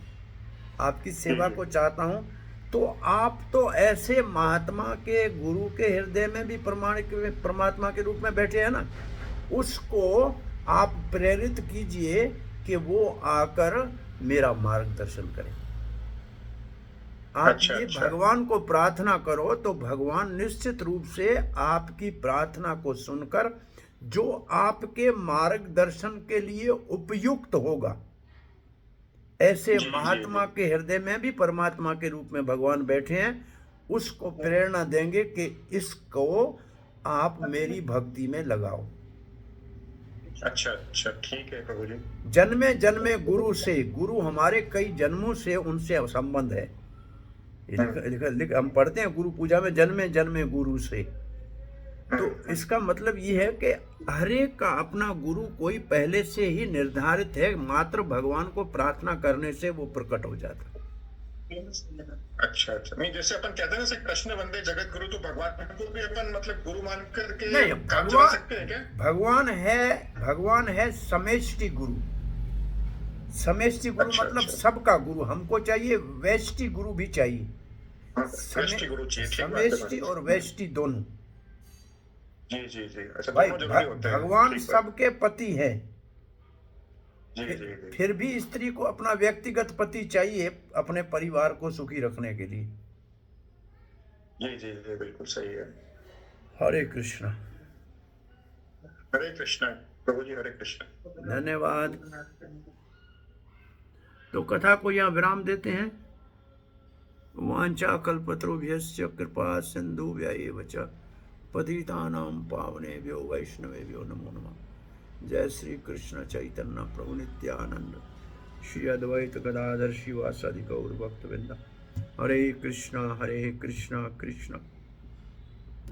[SPEAKER 1] आपकी सेवा को चाहता हूँ। तो आप तो ऐसे महात्मा के, गुरु के हृदय में भी परमात्मा के रूप में बैठे हैं ना, उसको आप प्रेरित कीजिए कि वो आकर मेरा मार्गदर्शन करें। आप ये भगवान को प्रार्थना करो तो भगवान निश्चित रूप से आपकी प्रार्थना को सुनकर जो आपके मार्गदर्शन के लिए उपयुक्त होगा, ऐसे महात्मा के हृदय में भी परमात्मा के रूप में भगवान बैठे हैं, उसको प्रेरणा देंगे कि इसको आप मेरी भक्ति में लगाओ।
[SPEAKER 4] अच्छा अच्छा, ठीक है प्रभु जी।
[SPEAKER 1] जन्मे जन्मे गुरु से, गुरु हमारे कई जन्मों से उनसे संबंध है। हम पढ़ते हैं गुरु पूजा में, जन्मे जन्मे गुरु से। तो इसका मतलब ये है कि हर एक का अपना गुरु कोई पहले से ही निर्धारित है, मात्र भगवान को प्रार्थना करने से वो प्रकट हो जाता है।
[SPEAKER 4] अच्छा अच्छा, नहीं जैसे अपन कहते हैं ना कृष्ण वंदे जगत गुरु, तो भगवान को भी अपन मतलब गुरु मान करके
[SPEAKER 1] नहीं,
[SPEAKER 4] काम चला सकते हैं क्या?
[SPEAKER 1] भगवान है समष्टि गुरु। समष्टि गुरु मतलब सबका गुरु। हमको चाहिए वैष्टि गुरु भी चाहिए, समष्टि और वैष्टि दोनों।
[SPEAKER 4] जी जी जी। अच्छा,
[SPEAKER 1] भाई भगवान सबके पति है।
[SPEAKER 4] जी जी जी।
[SPEAKER 1] फिर भी स्त्री को अपना व्यक्तिगत पति चाहिए अपने परिवार को सुखी रखने के लिए।
[SPEAKER 4] जी जी जी, बिल्कुल सही है।
[SPEAKER 1] हरे कृष्णा।
[SPEAKER 4] हरे कृष्णा प्रभु जी, हरे कृष्णा।
[SPEAKER 1] धन्यवाद। तो कथा को यहाँ विराम देते हैं। वांछा कल्पतरुभ्यश्च कृपा सिन्धुभ्यैव च पतितानां पावनेभ्यो वैष्णवेभ्यो नमो नमः। जय श्री कृष्ण चैतन्य प्रभु नित्यानंद, श्री अद्वैत गदाधर शिवासादि गौर भक्तवृंद। हरे कृष्णा कृष्ण